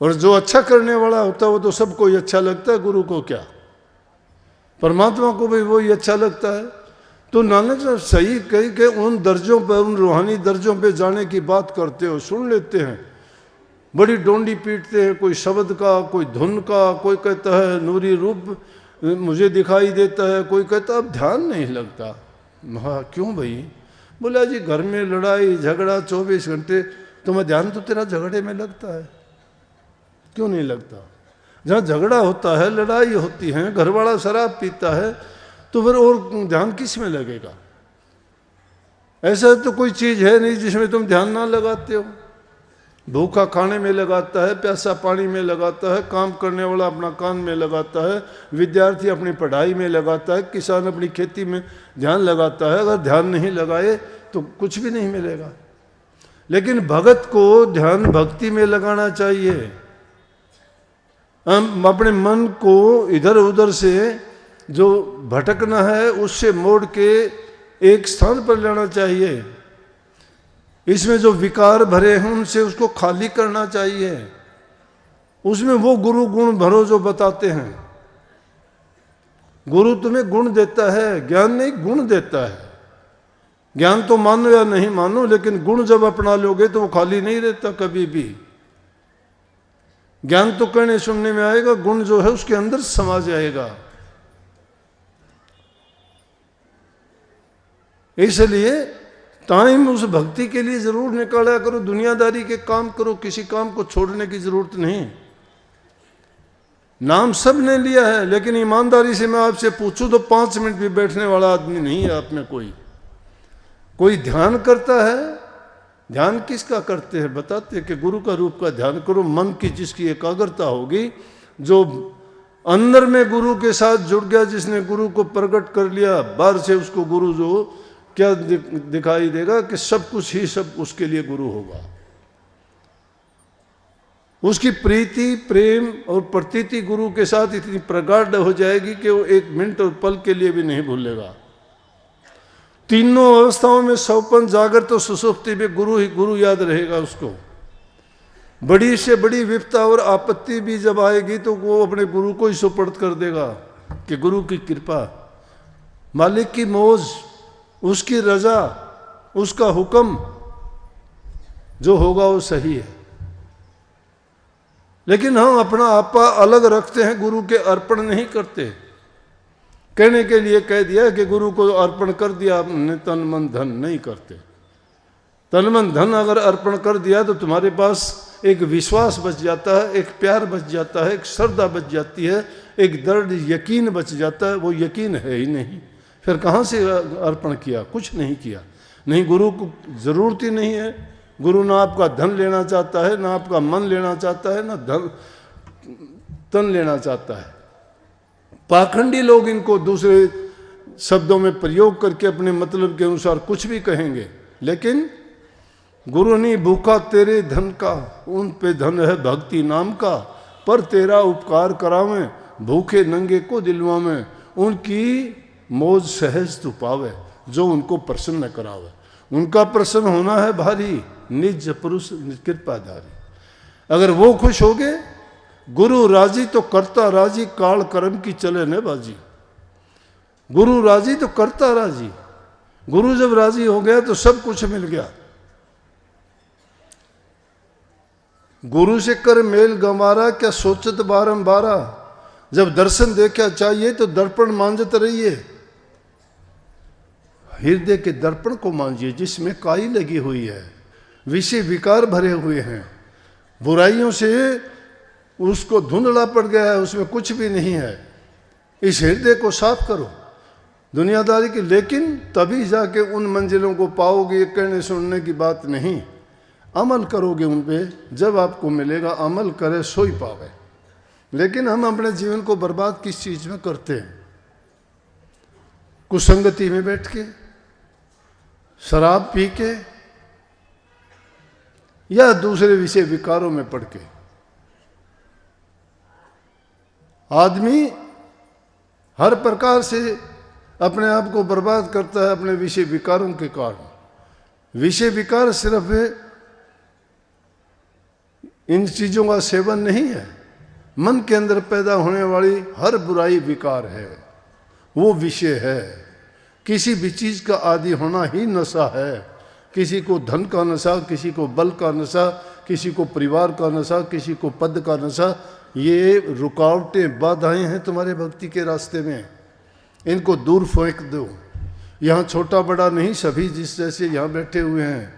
[SPEAKER 1] और जो अच्छा करने वाला होता है वो तो सबको ही अच्छा लगता है। गुरु को क्या, परमात्मा को भी वही अच्छा लगता है। तो नानक साहब सही कही कि उन दर्जों पर, उन रूहानी दर्जों पे जाने की बात करते हो, सुन लेते हैं, बड़ी डोंडी पीटते हैं, कोई शब्द का, कोई धुन का, कोई कहता है नूरी रूप मुझे दिखाई देता है, कोई कहता अब ध्यान नहीं लगता। हाँ क्यों भाई? बोला जी घर में लड़ाई झगड़ा 24 घंटे, तुम्हें ध्यान तो तेरा झगड़े में लगता है, क्यों नहीं लगता? जहाँ झगड़ा होता है, लड़ाई होती है, घरवाला शराब पीता है, तो फिर और ध्यान किस में लगेगा? ऐसा तो कोई चीज़ है नहीं जिसमें तुम ध्यान ना लगाते हो। भूखा खाने में लगाता है, प्यासा पानी में लगाता है, काम करने वाला अपना काम में लगाता है, विद्यार्थी अपनी पढ़ाई में लगाता है, किसान अपनी खेती में ध्यान लगाता है। अगर ध्यान नहीं लगाए तो कुछ भी नहीं मिलेगा। लेकिन भगत को ध्यान भक्ति में लगाना चाहिए। हम अपने मन को इधर उधर से जो भटकना है उससे मोड़ के एक स्थान पर लाना चाहिए। इसमें जो विकार भरे हैं उनसे उसको खाली करना चाहिए। उसमें वो गुरु गुण भरो जो बताते हैं। गुरु तुम्हें गुण देता है, ज्ञान नहीं, गुण देता है। ज्ञान तो मानो या नहीं मानो, लेकिन गुण जब अपना लोगे तो वो खाली नहीं रहता कभी भी। ज्ञान तो कहने सुनने में आएगा, गुण जो है उसके अंदर समा जाएगा। इसलिए टाइम उस भक्ति के लिए जरूर निकाला करो, दुनियादारी के काम करो, किसी काम को छोड़ने की जरूरत नहीं। नाम सब ने लिया है, लेकिन ईमानदारी से मैं आपसे पूछूं तो 5 मिनट भी बैठने वाला आदमी नहीं है आप में कोई ध्यान करता है। ध्यान किसका करते हैं? बताते हैं कि गुरु का रूप का ध्यान करो। मन की जिसकी एकाग्रता होगी, जो अंदर में गुरु के साथ जुड़ गया, जिसने गुरु को प्रकट कर लिया, बाहर से उसको गुरु जो क्या दिखाई देगा कि सब कुछ ही सब उसके लिए गुरु होगा। उसकी प्रीति, प्रेम और प्रतीति गुरु के साथ इतनी प्रगाढ़ हो जाएगी कि वो 1 मिनट और पल के लिए भी नहीं भूलेगा। तीनों अवस्थाओं में सौपन, जागृत और सुसुप्ति में गुरु ही गुरु याद रहेगा उसको। बड़ी से बड़ी विपदा और आपत्ति भी जब आएगी तो वो अपने गुरु को ही सुपर्द कर देगा कि गुरु की कृपा, मालिक की मौज, उसकी रजा, उसका हुक्म जो होगा वो सही है। लेकिन हम अपना आपा अलग रखते हैं, गुरु के अर्पण नहीं करते। कहने के लिए कह दिया कि गुरु को अर्पण कर दिया आपने, तन मन धन नहीं करते। तन मन धन अगर अर्पण कर दिया तो तुम्हारे पास एक विश्वास बच जाता है, एक प्यार बच जाता है, एक श्रद्धा बच जाती है, एक दृढ़ यकीन बच जाता है। वो यकीन है ही नहीं, फिर कहाँ से अर्पण किया? कुछ नहीं किया। नहीं, गुरु को जरूरत ही नहीं है। गुरु ना आपका धन लेना चाहता है, ना आपका मन लेना चाहता है, ना धन तन लेना चाहता है। पाखंडी लोग इनको दूसरे शब्दों में प्रयोग करके अपने मतलब के अनुसार कुछ भी कहेंगे, लेकिन गुरु नहीं भूखा तेरे धन का, उन पे धन है भक्ति नाम का, पर तेरा उपकार करावें, भूखे नंगे को दिलवावें, उनकी मौज सहज तू पावे, जो उनको प्रसन्न करावे। उनका प्रसन्न होना है भारी, निज पुरुष कृपाधारी। अगर वो खुश हो गए, गुरु राजी तो करता राजी, काल कर्म की चले न बाजी। गुरु राजी तो करता राजी। गुरु जब राजी हो गया तो सब कुछ मिल गया। गुरु से कर मेल गंवारा, क्या सोचत बारंबारा। जब दर्शन देखा चाहिए तो दर्पण मांझत रहिए। हृदय के दर्पण को मांझिए जिसमें काई लगी हुई है, विषय विकार भरे हुए हैं, बुराइयों से उसको धुंधला पड़ गया है, उसमें कुछ भी नहीं है। इस हृदय को साफ करो दुनियादारी की, लेकिन तभी जाके उन मंजिलों को पाओगे। ये कहने सुनने की बात नहीं, अमल करोगे उन पे, जब आपको मिलेगा। अमल करे सोई पावे। लेकिन हम अपने जीवन को बर्बाद किस चीज में करते हैं? कुसंगति में बैठ के, शराब पी के, या दूसरे विषय विकारों में पड़ के। आदमी हर प्रकार से अपने आप को बर्बाद करता है अपने विषय विकारों के कारण। विषय विकार सिर्फ इन चीजों का सेवन नहीं है, मन के अंदर पैदा होने वाली हर बुराई विकार है, वो विषय है। किसी भी चीज का आदि होना ही नशा है। किसी को धन का नशा, किसी को बल का नशा, किसी को परिवार का नशा, किसी को पद का नशा। ये रुकावटें, बाधाएं हैं तुम्हारे भक्ति के रास्ते में। इनको दूर फेंक दो। यहाँ छोटा बड़ा नहीं, सभी जिस जैसे यहाँ बैठे हुए हैं,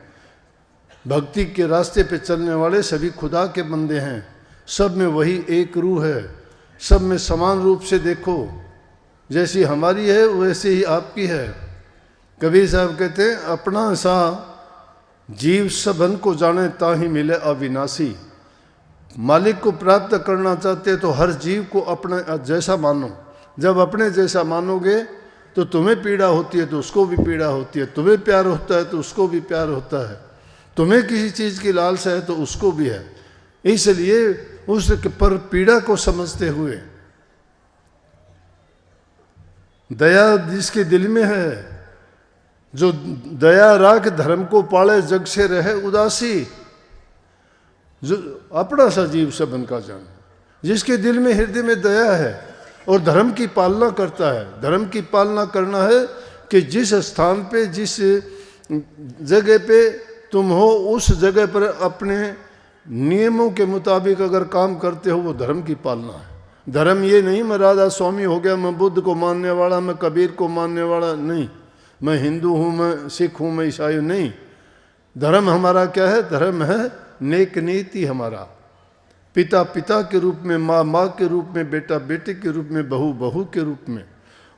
[SPEAKER 1] भक्ति के रास्ते पे चलने वाले सभी खुदा के बंदे हैं। सब में वही एक रूह है। सब में समान रूप से देखो, जैसी हमारी है वैसे ही आपकी है। कबीर साहब कहते हैं, अपना सा जीव सबन को जाने ताहि मिले अविनाशी। मालिक को प्राप्त करना चाहते तो हर जीव को अपने जैसा मानो। जब अपने जैसा मानोगे तो तुम्हें पीड़ा होती है तो उसको भी पीड़ा होती है, तुम्हें प्यार होता है तो उसको भी प्यार होता है, तुम्हें किसी चीज़ की लालसा है तो उसको भी है। इसलिए उस पर पीड़ा को समझते हुए दया जिसके दिल में है, जो दया राख धर्म को पाले, जग से रहे उदासी, जो अपना सा जीव सबन का जाने। जिसके दिल में हृदय में दया है और धर्म की पालना करता है। धर्म की पालना करना है कि जिस स्थान पे, जिस जगह पे तुम हो, उस जगह पर अपने नियमों के मुताबिक अगर काम करते हो, वो धर्म की पालना है। धर्म ये नहीं मैं राधा स्वामी हो गया, मैं बुद्ध को मानने वाला, मैं कबीर को मानने वाला, नहीं, मैं हिंदू हूँ, मैं सिख हूँ, मैं ईसाई हूँ, नहीं। धर्म हमारा क्या है? धर्म है नेक नीति हमारा। पिता पिता के रूप में, माँ माँ के रूप में, बेटा बेटे के रूप में, बहू बहू के रूप में,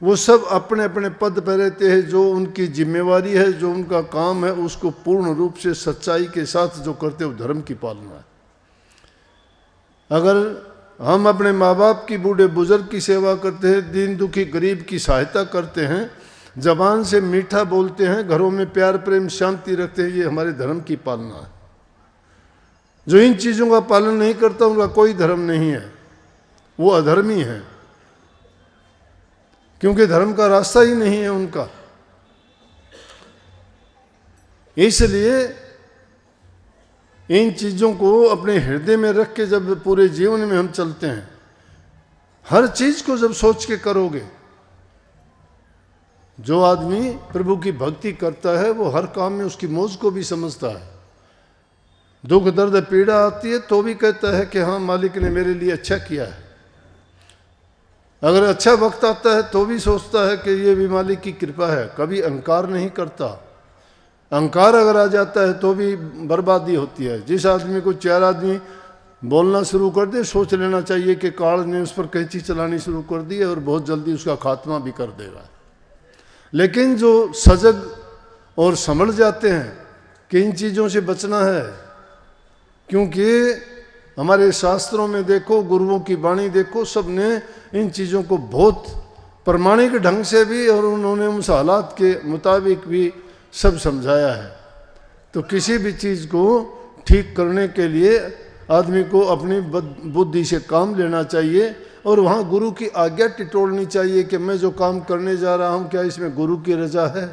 [SPEAKER 1] वो सब अपने अपने पद पर रहते हैं। जो उनकी जिम्मेवारी है, जो उनका काम है, उसको पूर्ण रूप से सच्चाई के साथ जो करते हो, धर्म की पालना है। अगर हम अपने माँ बाप की, बूढ़े बुजुर्ग की सेवा करते हैं, दीन दुखी गरीब की सहायता करते हैं, जबान से मीठा बोलते हैं, घरों में प्यार प्रेम शांति रखते हैं, ये हमारे धर्म की पालना है। जो इन चीज़ों का पालन नहीं करता, उनका कोई धर्म नहीं है, वो अधर्मी है, क्योंकि धर्म का रास्ता ही नहीं है उनका। इसलिए इन चीज़ों को अपने हृदय में रख के जब पूरे जीवन में हम चलते हैं, हर चीज़ को जब सोच के करोगे, जो आदमी प्रभु की भक्ति करता है वो हर काम में उसकी मौज को भी समझता है। दुख दर्द पीड़ा आती है तो भी कहता है कि हाँ, मालिक ने मेरे लिए अच्छा किया है। अगर अच्छा वक्त आता है तो भी सोचता है कि ये भी मालिक की कृपा है, कभी अहंकार नहीं करता। अहंकार अगर आ जाता है तो भी बर्बादी होती है। जिस आदमी को चार आदमी बोलना शुरू कर दे, सोच लेना चाहिए कि काल ने उस पर कैंची चलानी शुरू कर दी है और बहुत जल्दी उसका खात्मा भी कर देगा। लेकिन जो सजग और समझ जाते हैं कि इन चीज़ों से बचना है, क्योंकि हमारे शास्त्रों में देखो, गुरुओं की वाणी देखो, सब ने इन चीज़ों को बहुत प्रमाणिक ढंग से भी और उन्होंने उस हालात के मुताबिक भी सब समझाया है। तो किसी भी चीज़ को ठीक करने के लिए आदमी को अपनी बुद्धि से काम लेना चाहिए और वहाँ गुरु की आज्ञा टिटोलनी चाहिए कि मैं जो काम करने जा रहा हूँ, क्या इसमें गुरु की रजा है?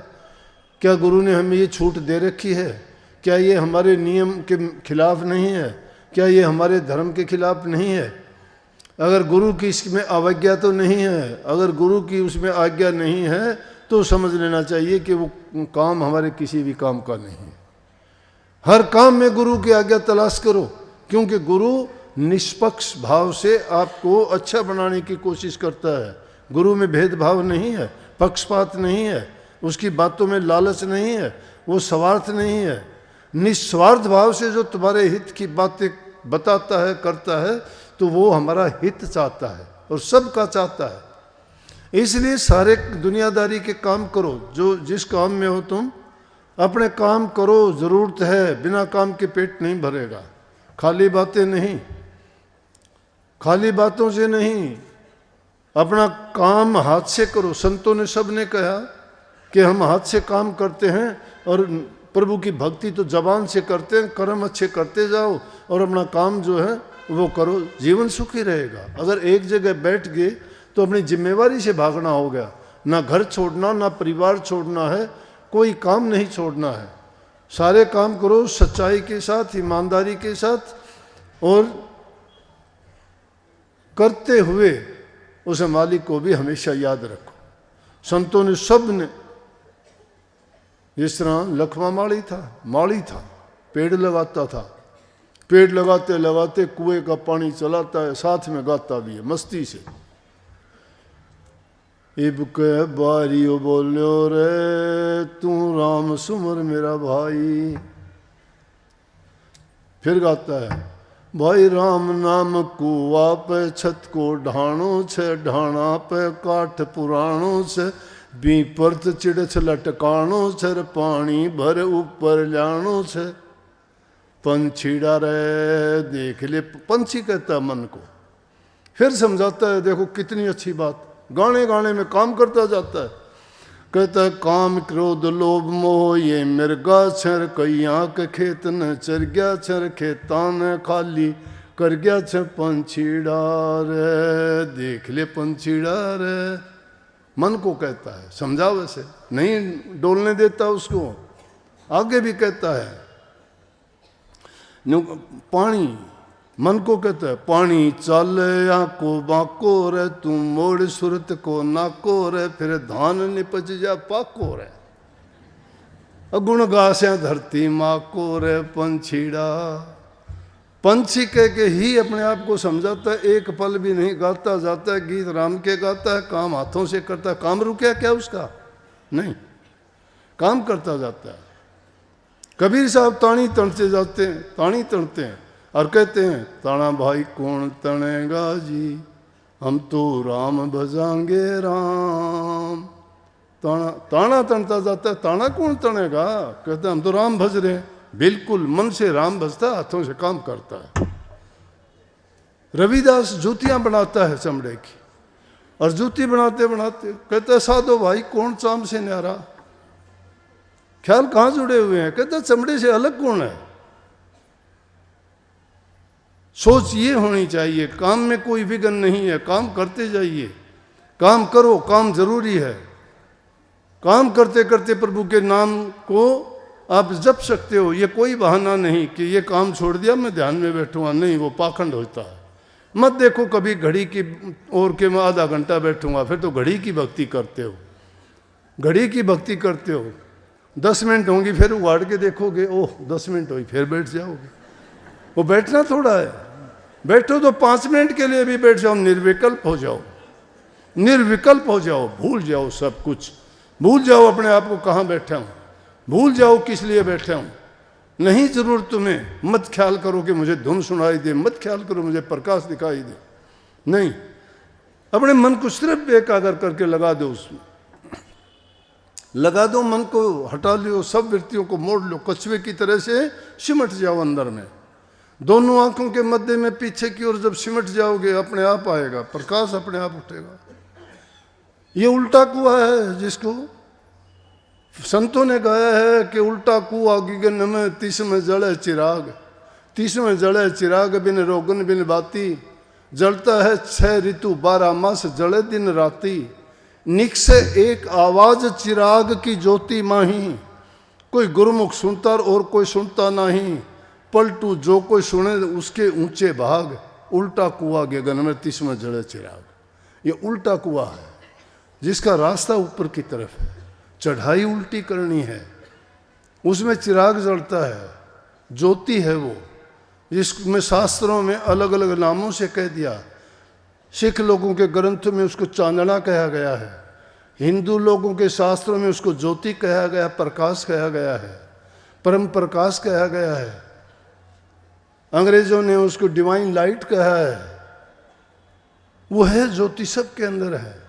[SPEAKER 1] क्या गुरु ने हमें ये छूट दे रखी है? क्या ये हमारे नियम के खिलाफ नहीं है? क्या ये हमारे धर्म के खिलाफ नहीं है? अगर गुरु की इसमें अवज्ञा तो नहीं है, अगर गुरु की उसमें आज्ञा नहीं है तो समझ लेना चाहिए कि वो काम हमारे किसी भी काम का नहीं है। हर काम में गुरु की आज्ञा तलाश करो, क्योंकि गुरु निष्पक्ष भाव से आपको अच्छा बनाने की कोशिश करता है। गुरु में भेदभाव नहीं है, पक्षपात नहीं है, उसकी बातों में लालच नहीं है, वो स्वार्थ नहीं है। निस्वार्थ भाव से जो तुम्हारे हित की बातें बताता है, करता है, तो वो हमारा हित चाहता है और सबका चाहता है। इसलिए सारे दुनियादारी के काम करो, जो जिस काम में हो तुम अपने काम करो। ज़रूरत है, बिना काम के पेट नहीं भरेगा। खाली बातें नहीं, खाली बातों से नहीं, अपना काम हाथ से करो। संतों ने सब ने कहा कि हम हाथ से काम करते हैं और प्रभु की भक्ति तो जबान से करते हैं। कर्म अच्छे करते जाओ और अपना काम जो है वो करो, जीवन सुखी रहेगा। अगर एक जगह बैठ गए तो अपनी जिम्मेवारी से भागना हो गया। ना घर छोड़ना, ना परिवार छोड़ना है, कोई काम नहीं छोड़ना है। सारे काम करो सच्चाई के साथ, ईमानदारी के साथ, और करते हुए उस मालिक को भी हमेशा याद रखो। संतों ने सब ने, जिस तरह लखमा माली था, पेड़ लगाता था, पेड़ लगाते लगाते कुएं का पानी चलाता है, साथ में गाता भी है मस्ती से। इब के बारियो बोलो रे तू राम सुमर मेरा भाई। फिर गाता है, भाई राम नाम कुआ पे छत को ढाणो छे, ढाणा पे काठ पुराणो छे, बी परत चिड़छ लटकाणो छे, पानी भर ऊपर जानो छे। पंछीड़ा रे देख ले, पंछी कहता है मन को। फिर समझाता है, देखो कितनी अच्छी बात, गाने गाने में काम करता जाता है। कहता है, काम क्रोध लोभ मोह ये मिर्गा छर, कई आँख खेत न चर गया छर, खेता न खाली कर गया छे, पंछीड़ा रे देख ले पंछीड़ा रे। मन को कहता है, समझा वैसे नहीं डोलने देता उसको। आगे भी कहता है, पानी मन को कहता है पानी चल आंको बाको रे, तू मोड़ सूरत को नाको रे, फिर धान निपज जा पाको रे। अगुण गास्या धरती माँ को रे पंछीड़ा। पंछी कह के ही अपने आप को समझाता है, एक पल भी नहीं, गाता जाता है गीत राम के, गाता है, काम हाथों से करता है। काम रुका क्या उसका? नहीं, काम करता जाता है। कबीर साहब ताणी तणते जाते हैं, ताणी तणते हैं और कहते हैं, ताना भाई कौन तनेगा जी, हम तो राम भजांगे राम। ताना ताना तणता जाता है, ताना कौन तनेगा? कहते हैं हम तो राम भज रहे हैं। बिल्कुल मन से राम भजता है, हाथों से काम करता है। रविदास जूतियां बनाता है चमड़े की, और जूती बनाते बनाते कहता है, साधो भाई कौन चाम से न्यारा। ख्याल कहाँ जुड़े हुए हैं? कहता चमड़े से अलग कौन है? सोच ये होनी चाहिए, काम में कोई विघ्न नहीं है, काम करते जाइए, काम करो, काम जरूरी है। काम करते करते प्रभु के नाम को आप जप सकते हो। ये कोई बहाना नहीं कि ये काम छोड़ दिया मैं ध्यान में बैठूंगा, नहीं, वो पाखंड होता है। मत देखो कभी घड़ी की ओर के मैं आधा घंटा बैठूंगा, फिर तो घड़ी की भक्ति करते हो, घड़ी की भक्ति करते हो। 10 मिनट होंगी, फिर उगाड़ के देखोगे, ओह 10 मिनट हुई, फिर बैठ जाओगे। वो बैठना थोड़ा है, बैठो तो 5 मिनट के लिए भी बैठ जाओ, निर्विकल्प हो जाओ, निर्विकल्प हो जाओ, भूल जाओ सब कुछ, भूल जाओ अपने आप को कहाँ बैठा हूँ, भूल जाओ किस लिए बैठा हूँ। नहीं जरूरत तुम्हें, मत ख्याल करो कि मुझे धुन सुनाई दे, मत ख्याल करो मुझे प्रकाश दिखाई दे, नहीं, अपने मन को सिर्फ एकाग्र करके लगा दो, उसमें लगा दो, मन को हटा लो, सब वृत्तियों को मोड़ लो, कछुए की तरह से सिमट जाओ अंदर में। दोनों आंखों के मध्य में पीछे की ओर जब सिमट जाओगे, अपने आप आएगा प्रकाश, अपने आप उठेगा। ये उल्टा कुआं है जिसको संतों ने गाया है कि उल्टा कुआं गिगन में 30 में जड़े चिराग, 30 में जड़े चिराग, बिन रोगन बिन बाती, जलता है 6 ऋतु 12 मास, जड़े दिन राती, निक से एक आवाज चिराग की ज्योति माही, कोई गुरुमुख सुनता और कोई सुनता नहीं, पलटू जो कोई सुने उसके ऊंचे भाग, उल्टा कुआं गगन में 30 में जड़े चिराग। ये उल्टा कुआं है जिसका रास्ता ऊपर की तरफ है, चढ़ाई उल्टी करनी है, उसमें चिराग जलता है, ज्योति है वो, जिसमें शास्त्रों में अलग अलग नामों से कह दिया। सिख लोगों के ग्रंथ में उसको चांदना कहा गया है, हिंदू लोगों के शास्त्रों में उसको ज्योति कहा गया, प्रकाश कहा गया है, परम प्रकाश कहा गया है, अंग्रेजों ने उसको डिवाइन लाइट कहा है। वो है ज्योति, सबके अंदर है,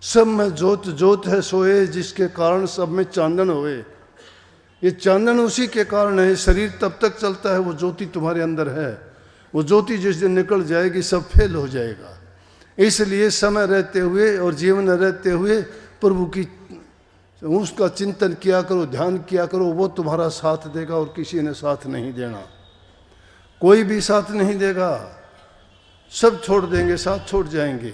[SPEAKER 1] सब में ज्योत ज्योत है सोए, जिसके कारण सब में चांदन होए। ये चांदन उसी के कारण है, शरीर तब तक चलता है, वो ज्योति तुम्हारे अंदर है। वो ज्योति जिस दिन निकल जाएगी सब फेल हो जाएगा। इसलिए समय रहते हुए और जीवन रहते हुए प्रभु की उसका चिंतन किया करो, ध्यान किया करो, वो तुम्हारा साथ देगा और किसी ने साथ नहीं देना, कोई भी साथ नहीं देगा, सब छोड़ देंगे, साथ छोड़ जाएंगे।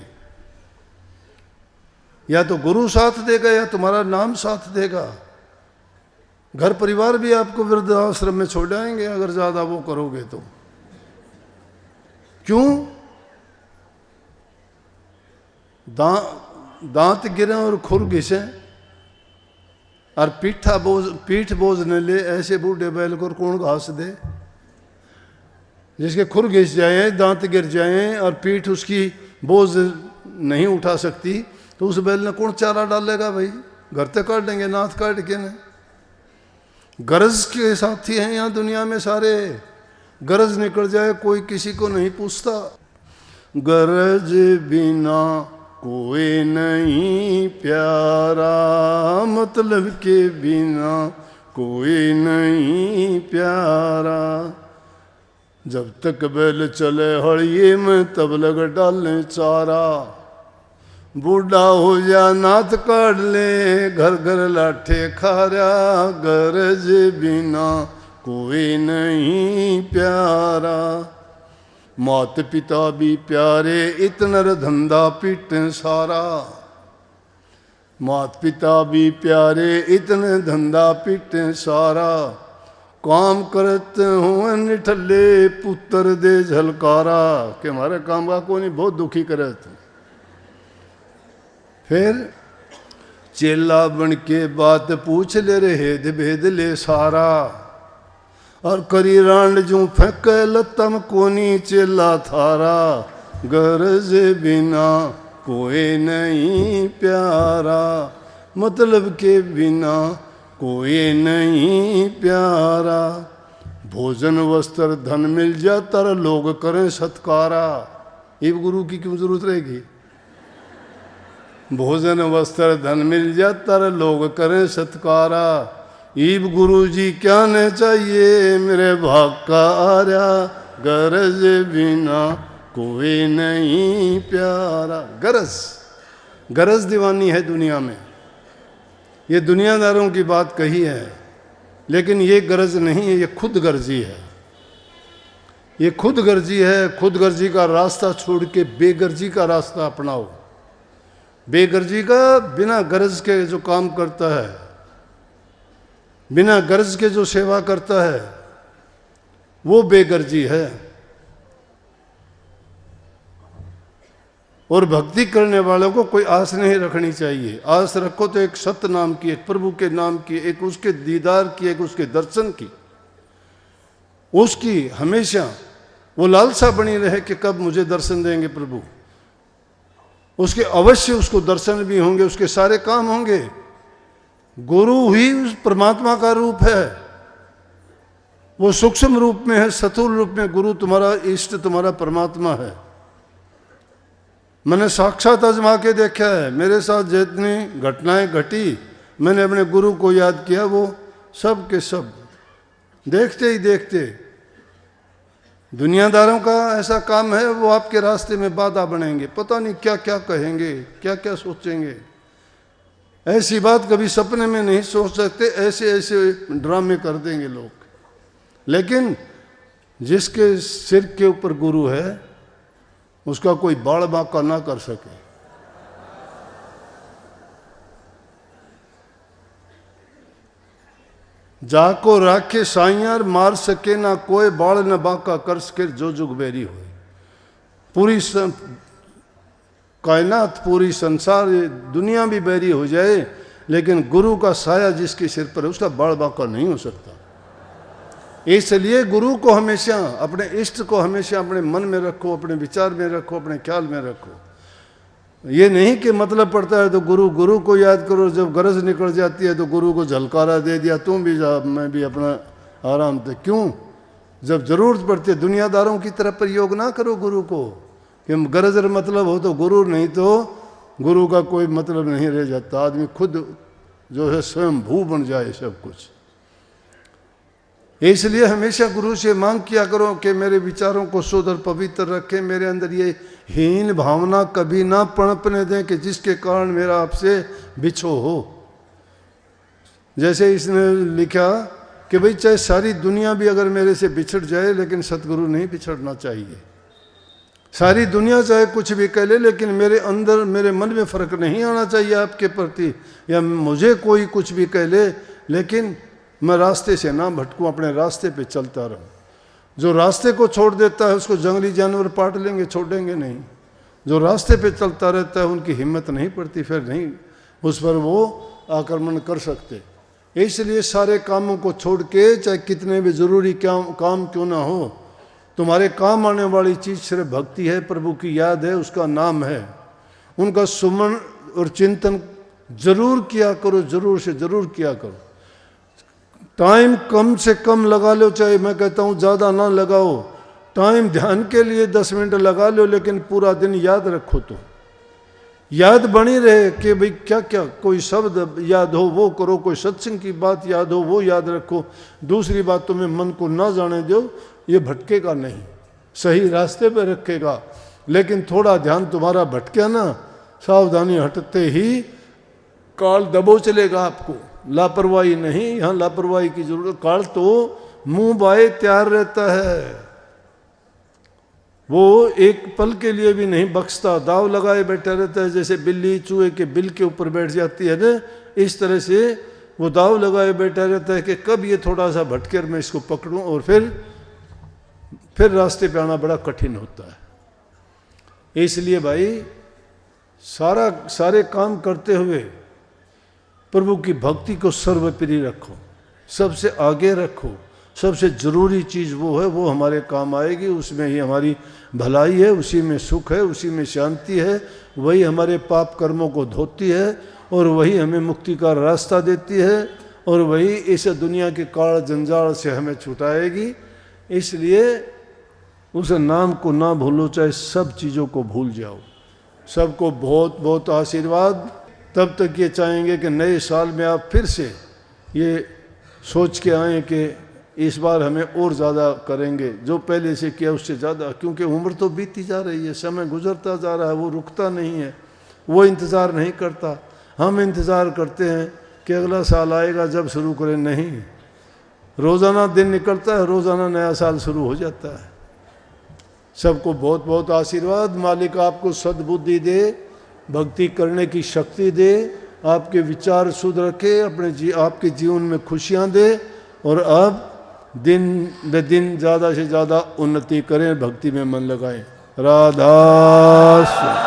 [SPEAKER 1] या तो गुरु साथ देगा या तुम्हारा नाम साथ देगा। घर परिवार भी आपको वृद्धाश्रम में छोड़ जाएंगे अगर ज्यादा वो करोगे तो। क्यों? दांत गिरे और खुर घिसे और पीठ बोझ न ले, ऐसे बूढ़े बैल को कौन घास दे? जिसके खुर घिस जाए, दांत गिर जाए और पीठ उसकी बोझ नहीं उठा सकती, तो उस बैल ने कौन चारा डालेगा भाई? घर तक काट देंगे, नाथ काट के ने। गरज के साथी हैं यहाँ दुनिया में सारे, गरज निकल जाए कोई किसी को नहीं पूछता। गरज बिना कोई नहीं प्यारा, मतलब के बिना कोई नहीं प्यारा। जब तक बैल चले हड़िए में तब लग डालने चारा, बूढ़ा हो जा नाथ काट ले, घर घर लाठे खारा। गरज बिना कोई नहीं प्यारा, मात पिता भी प्यारे, इतना धंधा पीट सारा। मात पिता भी प्यारे, इतने धंधा पीट सारा। काम करते हो निठल्ले पुत्र दे झलकारा, कि हमारे काम का को नहीं बहुत दुखी करे तू। फिर चेला बन के बात पूछ ले रे हेद भेद ले सारा, और करी रांड जू फेंक लतम कोनी चेला थारा, गरज बिना कोई नहीं प्यारा, मतलब के बिना कोई नहीं प्यारा। भोजन वस्त्र धन मिल जाता लोग करें सत्कारा, ये गुरु की क्यों जरूरत रहेगी? भोजन वस्त्र धन मिल जाता लोग करें सत्कारा, ईब गुरु जी क्या न चाहिए मेरे भाग का आर्या, गरज बिना कोई नहीं प्यारा। गरज दीवानी है दुनिया में, ये दुनियादारों की बात कही है, लेकिन ये गरज नहीं है, ये खुद गर्जी है। ये खुद गर्जी है। खुद गर्जी का रास्ता छोड़ के बेगर्जी का रास्ता अपनाओ। बेगर्जी का बिना गरज के जो काम करता है, बिना गरज के जो सेवा करता है, वो बेगर्जी है। और भक्ति करने वालों को कोई आस नहीं रखनी चाहिए। आस रखो तो एक सत्य नाम की, एक प्रभु के नाम की, एक उसके दीदार की, एक उसके दर्शन की, उसकी हमेशा वो लालसा बनी रहे कि कब मुझे दर्शन देंगे प्रभु। उसके अवश्य उसको दर्शन भी होंगे, उसके सारे काम होंगे। गुरु ही उस परमात्मा का रूप है, वो सूक्ष्म रूप में है, स्थूल रूप में गुरु तुम्हारा इष्ट, तुम्हारा परमात्मा है। मैंने साक्षात आजमा के देखा है। मेरे साथ जितनी घटनाएं घटी, मैंने अपने गुरु को याद किया, वो सब के सब देखते ही देखते। दुनियादारों का ऐसा काम है, वो आपके रास्ते में बाधा बनेंगे, पता नहीं क्या क्या कहेंगे, क्या क्या सोचेंगे। ऐसी बात कभी सपने में नहीं सोच सकते, ऐसे ऐसे ड्रामे कर देंगे लोग। लेकिन जिसके सिर के ऊपर गुरु है, उसका कोई बाड़ बांका ना कर सके। जाको राखे साइयार मार सके ना कोई, बाड़ न बांका कर सके जो जुग बेरी हो। पूरी कायनात, पूरी संसार, दुनिया भी बैरी हो जाए, लेकिन गुरु का साया जिसके सिर पर है, उसका बाड़ बांका नहीं हो सकता। इसलिए गुरु को हमेशा, अपने इष्ट को हमेशा अपने मन में रखो, अपने विचार में रखो, अपने ख्याल में रखो। ये नहीं कि मतलब पड़ता है तो गुरु को याद करो, जब गरज निकल जाती है तो गुरु को झलकारा दे दिया, तुम भी जा मैं भी अपना आराम से। क्यों? जब जरूरत पड़ती है दुनियादारों की तरफ प्रयोग ना करो गुरु को, कि गरज मतलब हो तो गुरु, नहीं तो गुरु का कोई मतलब नहीं रह जाता। आदमी खुद जो है स्वयं भू बन जाए सब कुछ। इसलिए हमेशा गुरु से मांग किया करो कि मेरे विचारों को शुद्ध और पवित्र रखें, मेरे अंदर ये हीन भावना कभी ना पनपने दें कि जिसके कारण मेरा आपसे बिछो हो। जैसे इसने लिखा कि भाई चाहे सारी दुनिया भी अगर मेरे से बिछड़ जाए, लेकिन सतगुरु नहीं बिछड़ना चाहिए। सारी दुनिया चाहे कुछ भी कह ले, लेकिन मेरे अंदर, मेरे मन में फर्क नहीं आना चाहिए आपके प्रति, या मुझे कोई कुछ भी कह ले, लेकिन मैं रास्ते से ना भटकूं, अपने रास्ते पे चलता रहूं। जो रास्ते को छोड़ देता है उसको जंगली जानवर पाट लेंगे, छोड़ेंगे नहीं। जो रास्ते पे चलता रहता है उनकी हिम्मत नहीं पड़ती, फिर नहीं उस पर वो आक्रमण कर सकते। इसलिए सारे कामों को छोड़ के, चाहे कितने भी जरूरी काम क्यों ना हो, तुम्हारे काम आने वाली चीज़ सिर्फ भक्ति है, प्रभु की याद है, उसका नाम है। उनका सुमन और चिंतन जरूर किया करो, जरूर से जरूर किया करो। टाइम कम से कम लगा लो, चाहे मैं कहता हूँ ज़्यादा ना लगाओ। टाइम ध्यान के लिए 10 मिनट लगा लो, लेकिन पूरा दिन याद रखो, तो याद बनी रहे कि भाई क्या क्या, कोई शब्द याद हो वो करो, कोई सत्संग की बात याद हो वो याद रखो। दूसरी बात, तुम्हें मन को ना जाने दो, ये भटकेगा नहीं, सही रास्ते पर रखेगा। लेकिन थोड़ा ध्यान तुम्हारा भटके ना, सावधानी हटते ही काल दबो चलेगा आपको। लापरवाही नहीं, यहाँ लापरवाही की जरूरत। काल तो मुंह बाए तैयार रहता है, वो एक पल के लिए भी नहीं बख्शता, दाव लगाए बैठा रहता है। जैसे बिल्ली चूहे के बिल के ऊपर बैठ जाती है ना, इस तरह से वो दाव लगाए बैठा रहता है कि कब ये थोड़ा सा भटकर मैं इसको पकड़ूं, और फिर रास्ते पे आना बड़ा कठिन होता है। इसलिए भाई सारे काम करते हुए प्रभु की भक्ति को सर्वोपरि रखो, सबसे आगे रखो। सबसे ज़रूरी चीज़ वो है, वो हमारे काम आएगी, उसमें ही हमारी भलाई है, उसी में सुख है, उसी में शांति है। वही हमारे पाप कर्मों को धोती है और वही हमें मुक्ति का रास्ता देती है और वही इस दुनिया के काल जंजाल से हमें छुटाएगी। इसलिए उस नाम को ना भूलो, चाहे सब चीज़ों को भूल जाओ। सबको बहुत बहुत आशीर्वाद। तब तक ये चाहेंगे कि नए साल में आप फिर से ये सोच के आएँ कि इस बार हमें और ज़्यादा करेंगे, जो पहले से किया उससे ज़्यादा, क्योंकि उम्र तो बीती जा रही है, समय गुजरता जा रहा है, वो रुकता नहीं है, वो इंतज़ार नहीं करता। हम इंतज़ार करते हैं कि अगला साल आएगा जब शुरू करें, नहीं, रोज़ाना दिन निकलता है, रोज़ाना नया साल शुरू हो जाता है। सबको बहुत बहुत आशीर्वाद। मालिक आपको सद्बुद्धि दे, भक्ति करने की शक्ति दे, आपके विचार शुद्ध रखे, आपके जीवन में खुशियाँ दे और आप दिन ब दिन ज़्यादा से ज़्यादा उन्नति करें, भक्ति में मन लगाएं। राधा